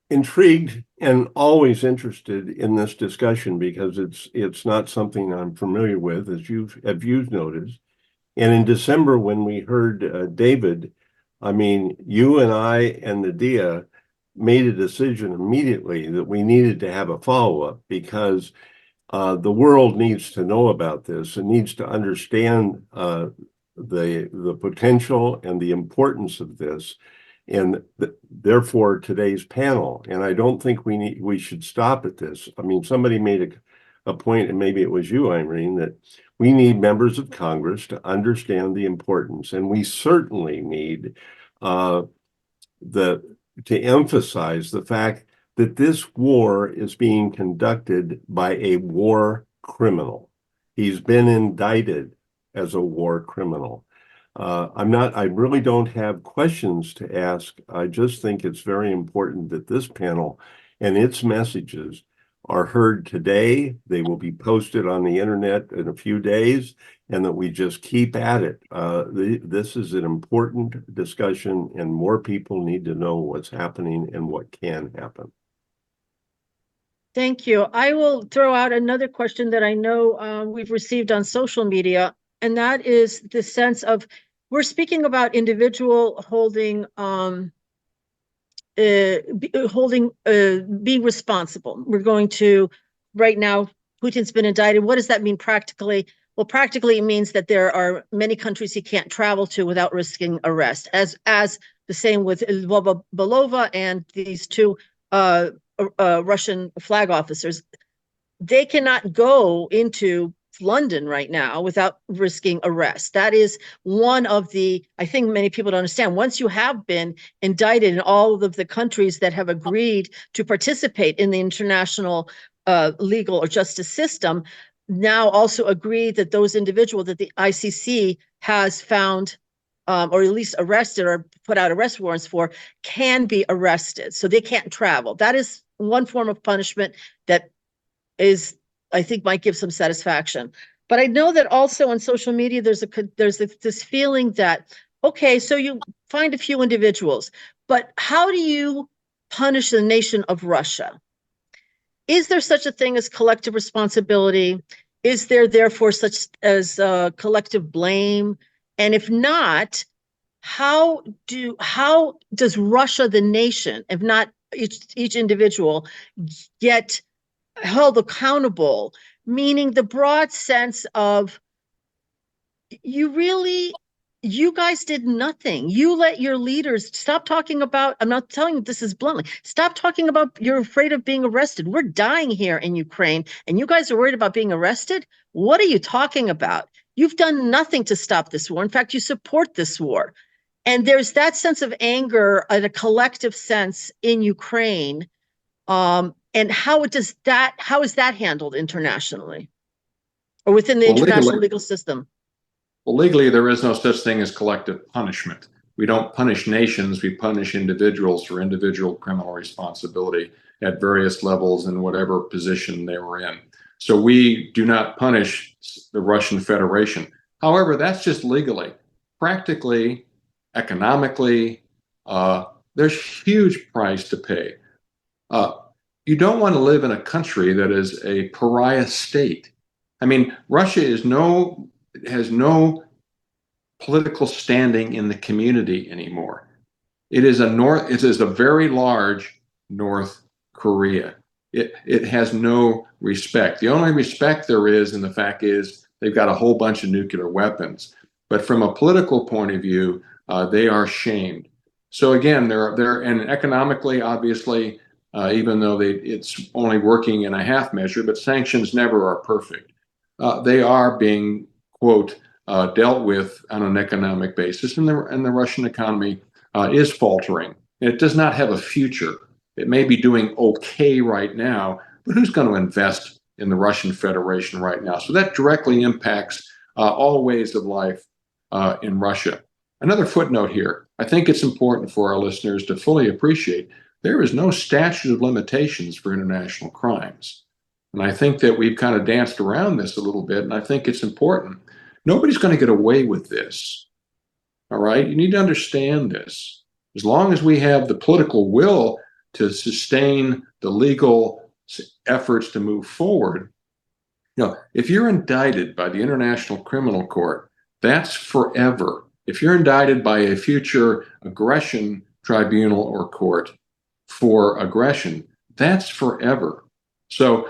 intrigued and always interested in this discussion because it's not something I'm familiar with, as you've noticed. And in December, when we heard David, I mean, you and I and Nadia made a decision immediately that we needed to have a follow-up because the world needs to know about this and needs to understand the potential and the importance of this, and therefore today's panel. And I don't think we should stop at this. I mean, somebody made a point, and maybe it was you, Irene, that we need members of Congress to understand the importance, and we certainly need to emphasize the fact that this war is being conducted by a war criminal. He's been indicted as a war criminal. I really don't have questions to ask. I just think it's very important that this panel and its messages are heard today. They will be posted on the internet in a few days, and that we just keep at it. This is an important discussion, and more people need to know what's happening and what can happen. Thank you. I will throw out another question that I know we've received on social media, and that is the sense of, we're speaking about individual holding being responsible. We're going to, right now, Putin's been indicted. What does that mean practically? Well, practically it means that there are many countries he can't travel to without risking arrest, as the same with Lvova Belova and these two Russian flag officers. They cannot go into London right now without risking arrest. That is one of the, I think many people don't understand. Once you have been indicted in all of the countries that have agreed to participate in the international legal or justice system, now also agree that those individuals that the ICC has found or at least arrested or put out arrest warrants for, can be arrested. So they can't travel. That is one form of punishment that is, I think, might give some satisfaction. But I know that also on social media, there's this feeling that, okay, so you find a few individuals, but how do you punish the nation of Russia? Is there such a thing as collective responsibility? Is there therefore such as collective blame? And if not, how does Russia, the nation, if not each individual, get held accountable? Meaning the broad sense of, you guys did nothing. You let your leaders stop talking about, I'm not telling you this is bluntly, stop talking about you're afraid of being arrested. We're dying here in Ukraine and you guys are worried about being arrested? What are you talking about? You've done nothing to stop this war. In fact, you support this war. And there's that sense of anger and a collective sense in Ukraine. And how is that handled internationally or within the international legal system? Well, legally, there is no such thing as collective punishment. We don't punish nations, we punish individuals for individual criminal responsibility at various levels in whatever position they were in. So we do not punish the Russian Federation. However, that's just legally. Practically, economically, there's huge price to pay. You don't want to live in a country that is a pariah state. I mean, Russia has no political standing in the community anymore. It is a very large North Korea. It has no respect. The only respect there is, and the fact is, they've got a whole bunch of nuclear weapons. But from a political point of view, they are shamed. So again, they're and economically, obviously, even though it's only working in a half measure, but sanctions never are perfect. They are being, quote, dealt with on an economic basis, and the Russian economy is faltering. It does not have a future. It may be doing okay right now, but who's going to invest in the Russian Federation right now? So that directly impacts all ways of life in Russia. Another footnote here, I think it's important for our listeners to fully appreciate there is no statute of limitations for international crimes. And I think that we've kind of danced around this a little bit, and I think it's important. Nobody's going to get away with this. All right? You need to understand this. As long as we have the political will to sustain the legal efforts to move forward, if you're indicted by the International Criminal Court, that's forever. If you're indicted by a future aggression tribunal or court for aggression, that's forever. So,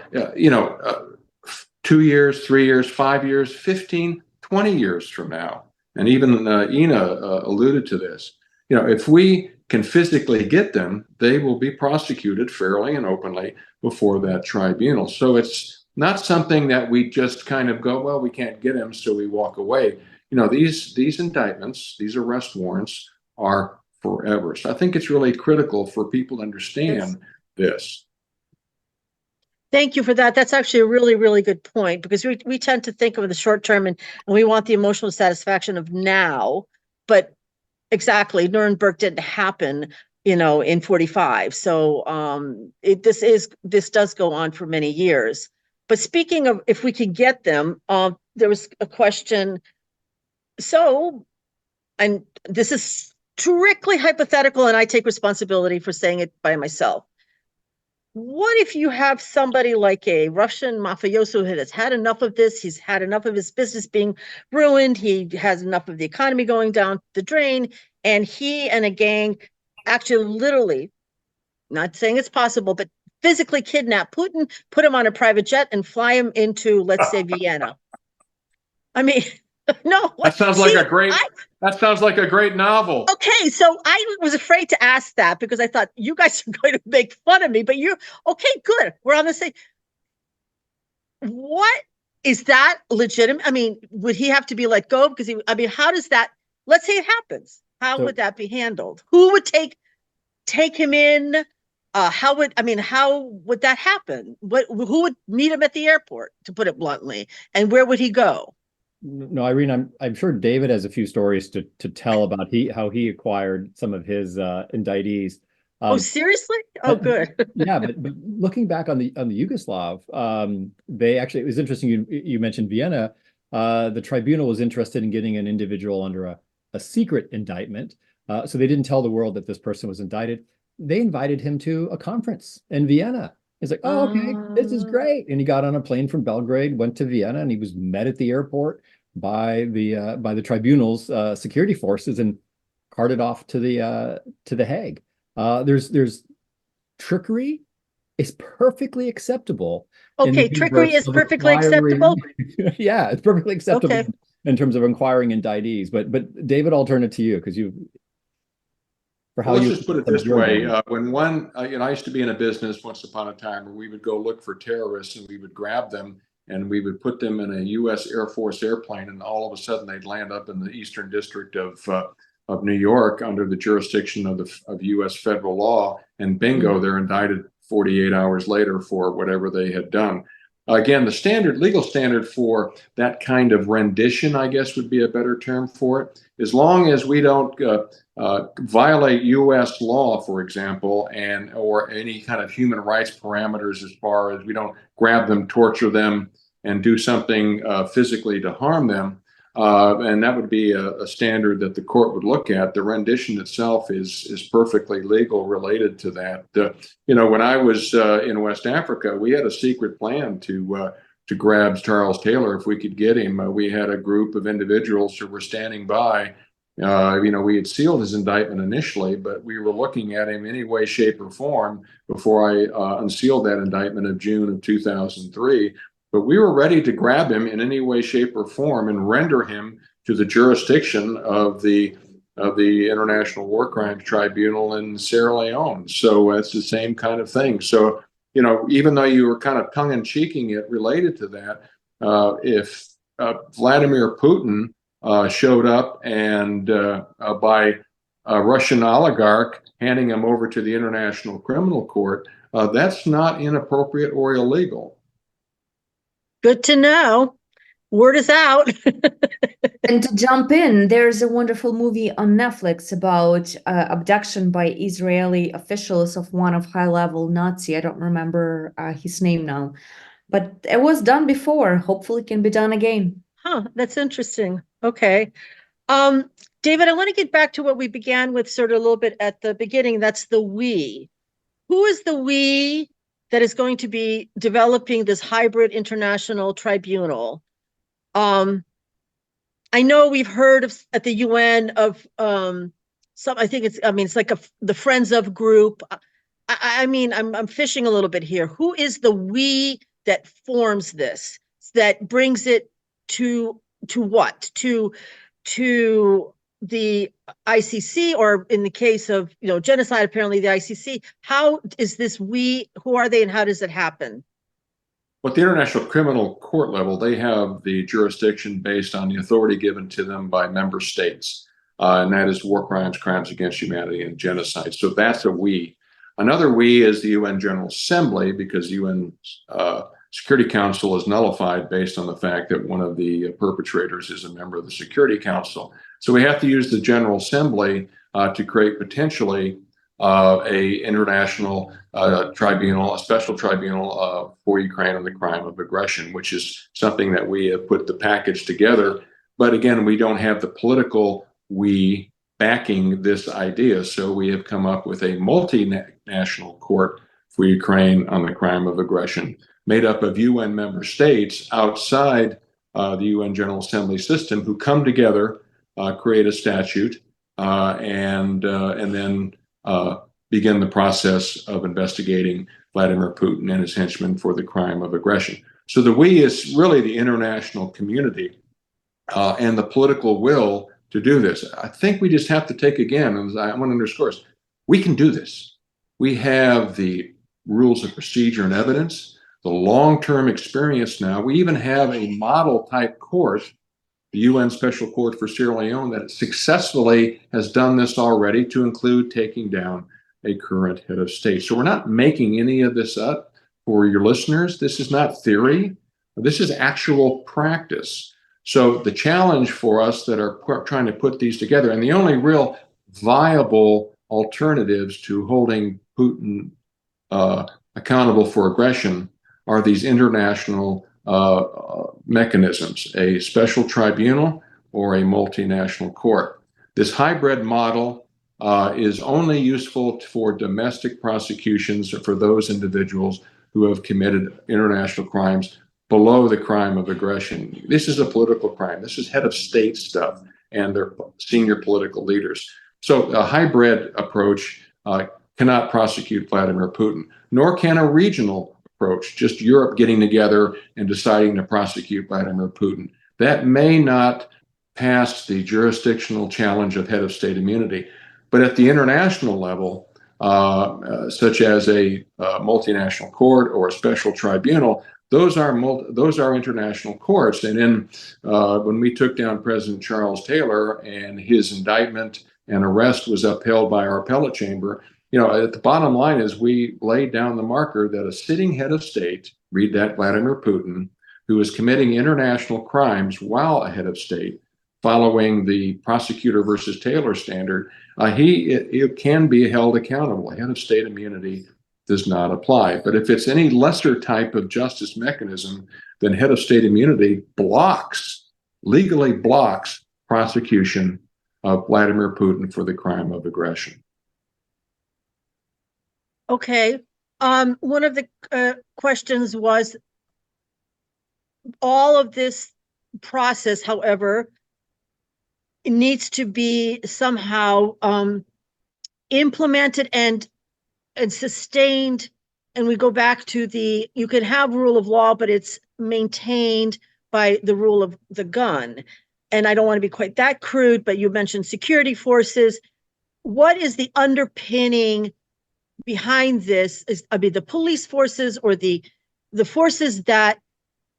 2 years, 3 years, 5 years, 15, 20 years from now, and even Ina alluded to this, if we can physically get them, they will be prosecuted fairly and openly before that tribunal. So it's not something that we just kind of go, well, we can't get him, so we walk away. These indictments, these arrest warrants are forever. So I think it's really critical for people to understand this. Thank you for that. That's actually a really, really good point, because we tend to think of the short term, and we want the emotional satisfaction of now, but exactly, Nuremberg didn't happen, in 45. So this does go on for many years. But speaking of if we could get them, there was a question. So, and this is strictly hypothetical, and I take responsibility for saying it by myself. What if you have somebody like a Russian mafioso who has had enough of this? He's had enough of his business being ruined. He has enough of the economy going down the drain. And he and a gang actually literally, not saying it's possible, but physically kidnap Putin, put him on a private jet and fly him into, let's say, Vienna. I mean, no. That sounds like that sounds like a great novel. Okay, so I was afraid to ask that because I thought you guys are going to make fun of me, but okay, good. We're on the same. What is that legitimate? I mean, would he have to be let go? Because how does that, let's say it happens. How would that be handled? Who would take him in? How would that happen? Who would meet him at the airport, to put it bluntly? And where would he go? No, Irene, I'm sure David has a few stories to tell about how he acquired some of his indictees. Oh, seriously? Oh, good. Yeah, but looking back on the Yugoslav, it was interesting. You mentioned Vienna. The tribunal was interested in getting an individual under a secret indictment, so they didn't tell the world that this person was indicted. They invited him to a conference in Vienna. He's like, oh, okay, this is great. And he got on a plane from Belgrade, went to Vienna, and he was met at the airport by the tribunal's security forces and carted off to the Hague. There's trickery is perfectly acceptable. Okay, trickery is perfectly acceptable. Yeah, it's perfectly acceptable Okay. in terms of inquiring indictees. But David, I'll turn it to you because Let's just put it this way. I used to be in a business once upon a time where we would go look for terrorists and we would grab them and we would put them in a U.S. Air Force airplane, and all of a sudden they'd land up in the Eastern District of New York under the jurisdiction of U.S. federal law, and bingo, they're indicted 48 hours later for whatever they had done. Again, the legal standard for that kind of rendition, I guess would be a better term for it, as long as we don't violate U.S. law, for example, or any kind of human rights parameters, as far as we don't grab them, torture them, and do something physically to harm them. And that would be a standard that the court would look at. The rendition itself is perfectly legal related to that. When I was in West Africa, we had a secret plan to grab Charles Taylor if we could get him. We had a group of individuals who were standing by. We had sealed his indictment initially, but we were looking at him any way, shape, or form before I unsealed that indictment of June of 2003. But we were ready to grab him in any way, shape, or form and render him to the jurisdiction of the International War Crimes Tribunal in Sierra Leone. So it's the same kind of thing. So, even though you were kind of tongue-in-cheeking it related to that, if Vladimir Putin showed up and by a Russian oligarch handing him over to the International Criminal Court, that's not inappropriate or illegal. Good to know. Word is out. And to jump in, there's a wonderful movie on Netflix about abduction by Israeli officials of one of high-level Nazi. I don't remember his name now, but it was done before. Hopefully it can be done again. Huh, that's interesting. Okay. David, I want to get back to what we began with sort of a little bit at the beginning. That's the we. Who is the we that is going to be developing this hybrid international tribunal? I know we've heard at the UN of some, I think it's like the Friends of group. I'm fishing a little bit here. Who is the we that forms this, that brings it to what? To the ICC, or in the case of genocide, apparently the ICC. How is this we? Who are they, and how does it happen? Well, at the International Criminal Court level, they have the jurisdiction based on the authority given to them by member states, and that is war crimes, crimes against humanity, and genocide. So that's a we. Another we is the UN General Assembly, because the UN Security Council is nullified based on the fact that one of the perpetrators is a member of the Security Council. So we have to use the General Assembly to create potentially a international tribunal, a special tribunal for Ukraine on the crime of aggression, which is something that we have put the package together. But again, we don't have the political we backing this idea. So we have come up with a multinational court for Ukraine on the crime of aggression, made up of UN member states outside the UN General Assembly system, who come together, create a statute, and then begin the process of investigating Vladimir Putin and his henchmen for the crime of aggression. So the we is really the international community and the political will to do this. I think we just have to take, again, as I want to underscore, we can do this. We have the rules of procedure and evidence, the long-term experience now. We even have a model type court, the UN Special Court for Sierra Leone, that successfully has done this already, to include taking down a current head of state. So we're not making any of this up for your listeners. This is not theory. This is actual practice. So the challenge for us that are trying to put these together, and the only real viable alternatives to holding Putin accountable for aggression, are these international mechanisms, a special tribunal or a multinational court. This hybrid model is only useful for domestic prosecutions for those individuals who have committed international crimes below the crime of aggression. This is a political crime. This is head of state stuff and their senior political leaders. So a hybrid approach cannot prosecute Vladimir Putin, nor can a regional approach, just Europe getting together and deciding to prosecute Vladimir Putin. That may not pass the jurisdictional challenge of head of state immunity. But at the international level, such as a multinational court or a special tribunal, those are international courts. And when we took down President Charles Taylor and his indictment and arrest was upheld by our appellate chamber, at the bottom line is we laid down the marker that a sitting head of state, read that Vladimir Putin, who is committing international crimes while a head of state, following the prosecutor versus Taylor standard, he can be held accountable. Head of state immunity does not apply. But if it's any lesser type of justice mechanism, then head of state immunity legally blocks prosecution of Vladimir Putin for the crime of aggression. Okay. One of the questions was, all of this process, however, needs to be somehow implemented and sustained. And we go back to you can have rule of law, but it's maintained by the rule of the gun. And I don't want to be quite that crude, but you mentioned security forces. What is the underpinning behind this? The police forces or the forces that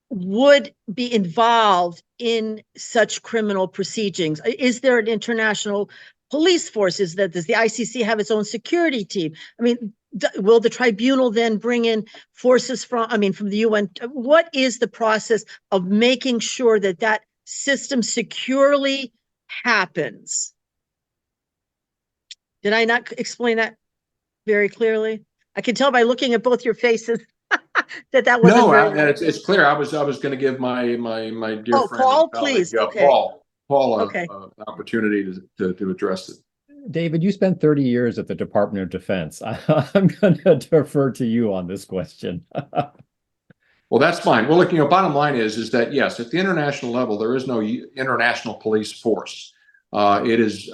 would be involved in such criminal proceedings? Is there an international police forces? Does the ICC have its own security team? I mean, will the tribunal then bring in forces from the UN? What is the process of making sure that system securely happens? Did I not explain that very clearly? I can tell by looking at both your faces that wasn't it's clear. I was going to give my dear friend Paul, please. Okay. Paul Okay. an opportunity to address it. David, you spent 30 years at the Department of Defense. I'm going to defer to you on this question. Well, that's fine. Well, look, bottom line is that, yes, at the international level, there is no international police force. It is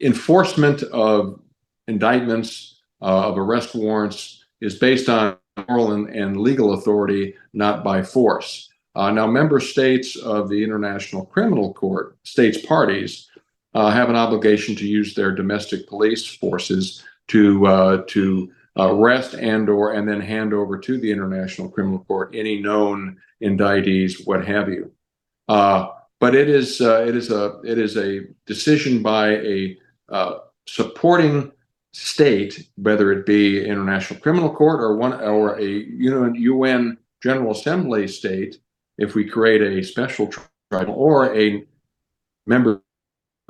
enforcement of indictments, of arrest warrants, is based on moral and legal authority, not by force. Now, member states of the International Criminal Court, states parties, have an obligation to use their domestic police forces to arrest and then hand over to the International Criminal Court any known indictees, what have you. But it is a decision by a supporting state, whether it be International Criminal Court or a UN General Assembly state, if we create a special tribunal or a member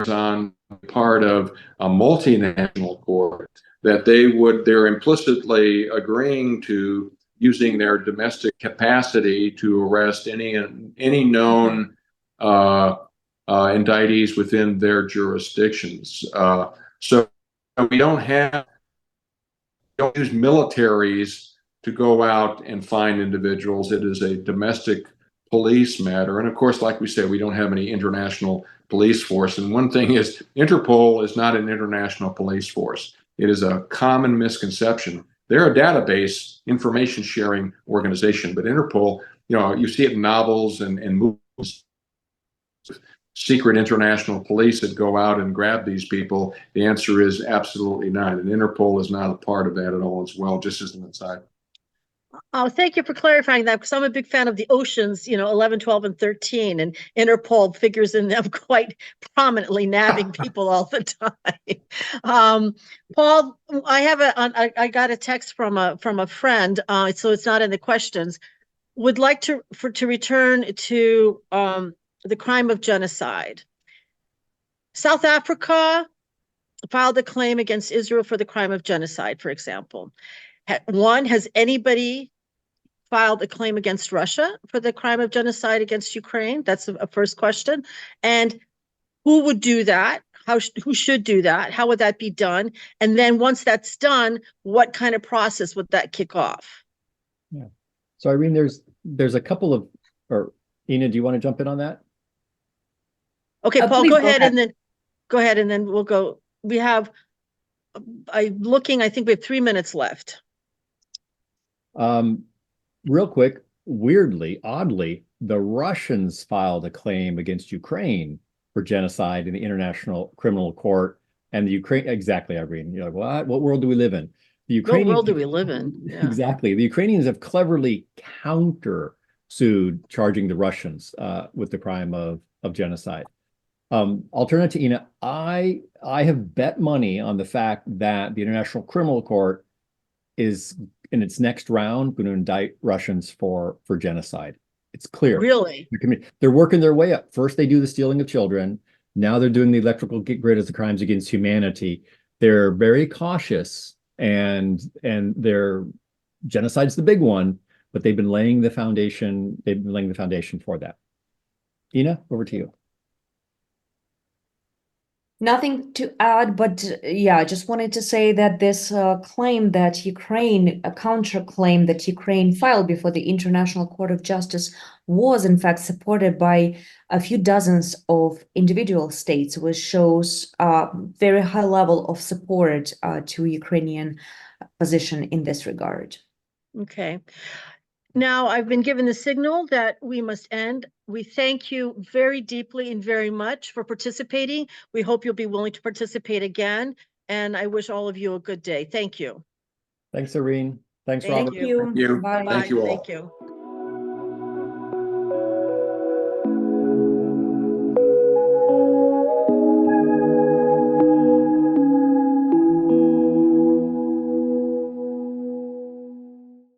on part of a multinational court, that they're implicitly agreeing to using their domestic capacity to arrest any known indictees within their jurisdictions. So we don't use militaries to go out and find individuals. It is a domestic police matter. And of course, like we said, we don't have any international police force. And one thing is, Interpol is not an international police force. It is a common misconception. They're a database information sharing organization, but Interpol, you see it in novels and movies, secret international police that go out and grab these people. The answer is absolutely not. And Interpol is not a part of that at all as well, just as an aside. Oh, thank you for clarifying that, because I'm a big fan of the Oceans, 11, 12, and 13, and Interpol figures in them quite prominently, nabbing people all the time. Paul, I got a text from a friend, so it's not in the questions. Would like to return to the crime of genocide. South Africa filed a claim against Israel for the crime of genocide, for example. Has anybody filed a claim against Russia for the crime of genocide against Ukraine? That's a first question. And who would do that? Who should do that? How would that be done? And then once that's done, what kind of process would that kick off? Yeah. So Irene, there's a couple of, or Ina, do you want to jump in on that? Okay, Paul, please go go ahead, ahead. and then go ahead, and then we'll go. We have, I think we have 3 minutes left. Real quick, weirdly, oddly, the Russians filed a claim against Ukraine for genocide in the International Criminal Court, and the Ukraine, exactly, Irene. You're like, what world do we live in? The Ukrainians, What world do we live in? Yeah. Exactly. The Ukrainians have cleverly counter-sued, charging the Russians with the crime of genocide. Alternative to Ina, I have bet money on the fact that the International Criminal Court is in its next round going to indict Russians for genocide. It's clear. Really? They're working their way up. First, they do the stealing of children. Now they're doing the electrical grid as the crimes against humanity. They're very cautious, and their genocide's the big one, but they've been laying the foundation. They've been laying the foundation for that. Ina, over to you. Nothing to add, but yeah, I just wanted to say that this claim that Ukraine, a counterclaim that Ukraine filed before the International Court of Justice, was in fact supported by a few dozens of individual states, which shows very high level of support to Ukrainian position in this regard. Okay. Now I've been given the signal that we must end. We thank you very deeply and very much for participating. We hope you'll be willing to participate again. And I wish all of you a good day. Thank you. Thanks, Irene. Thanks, Thank Robert. you. Thank you. Bye. Thank you all. Thank you.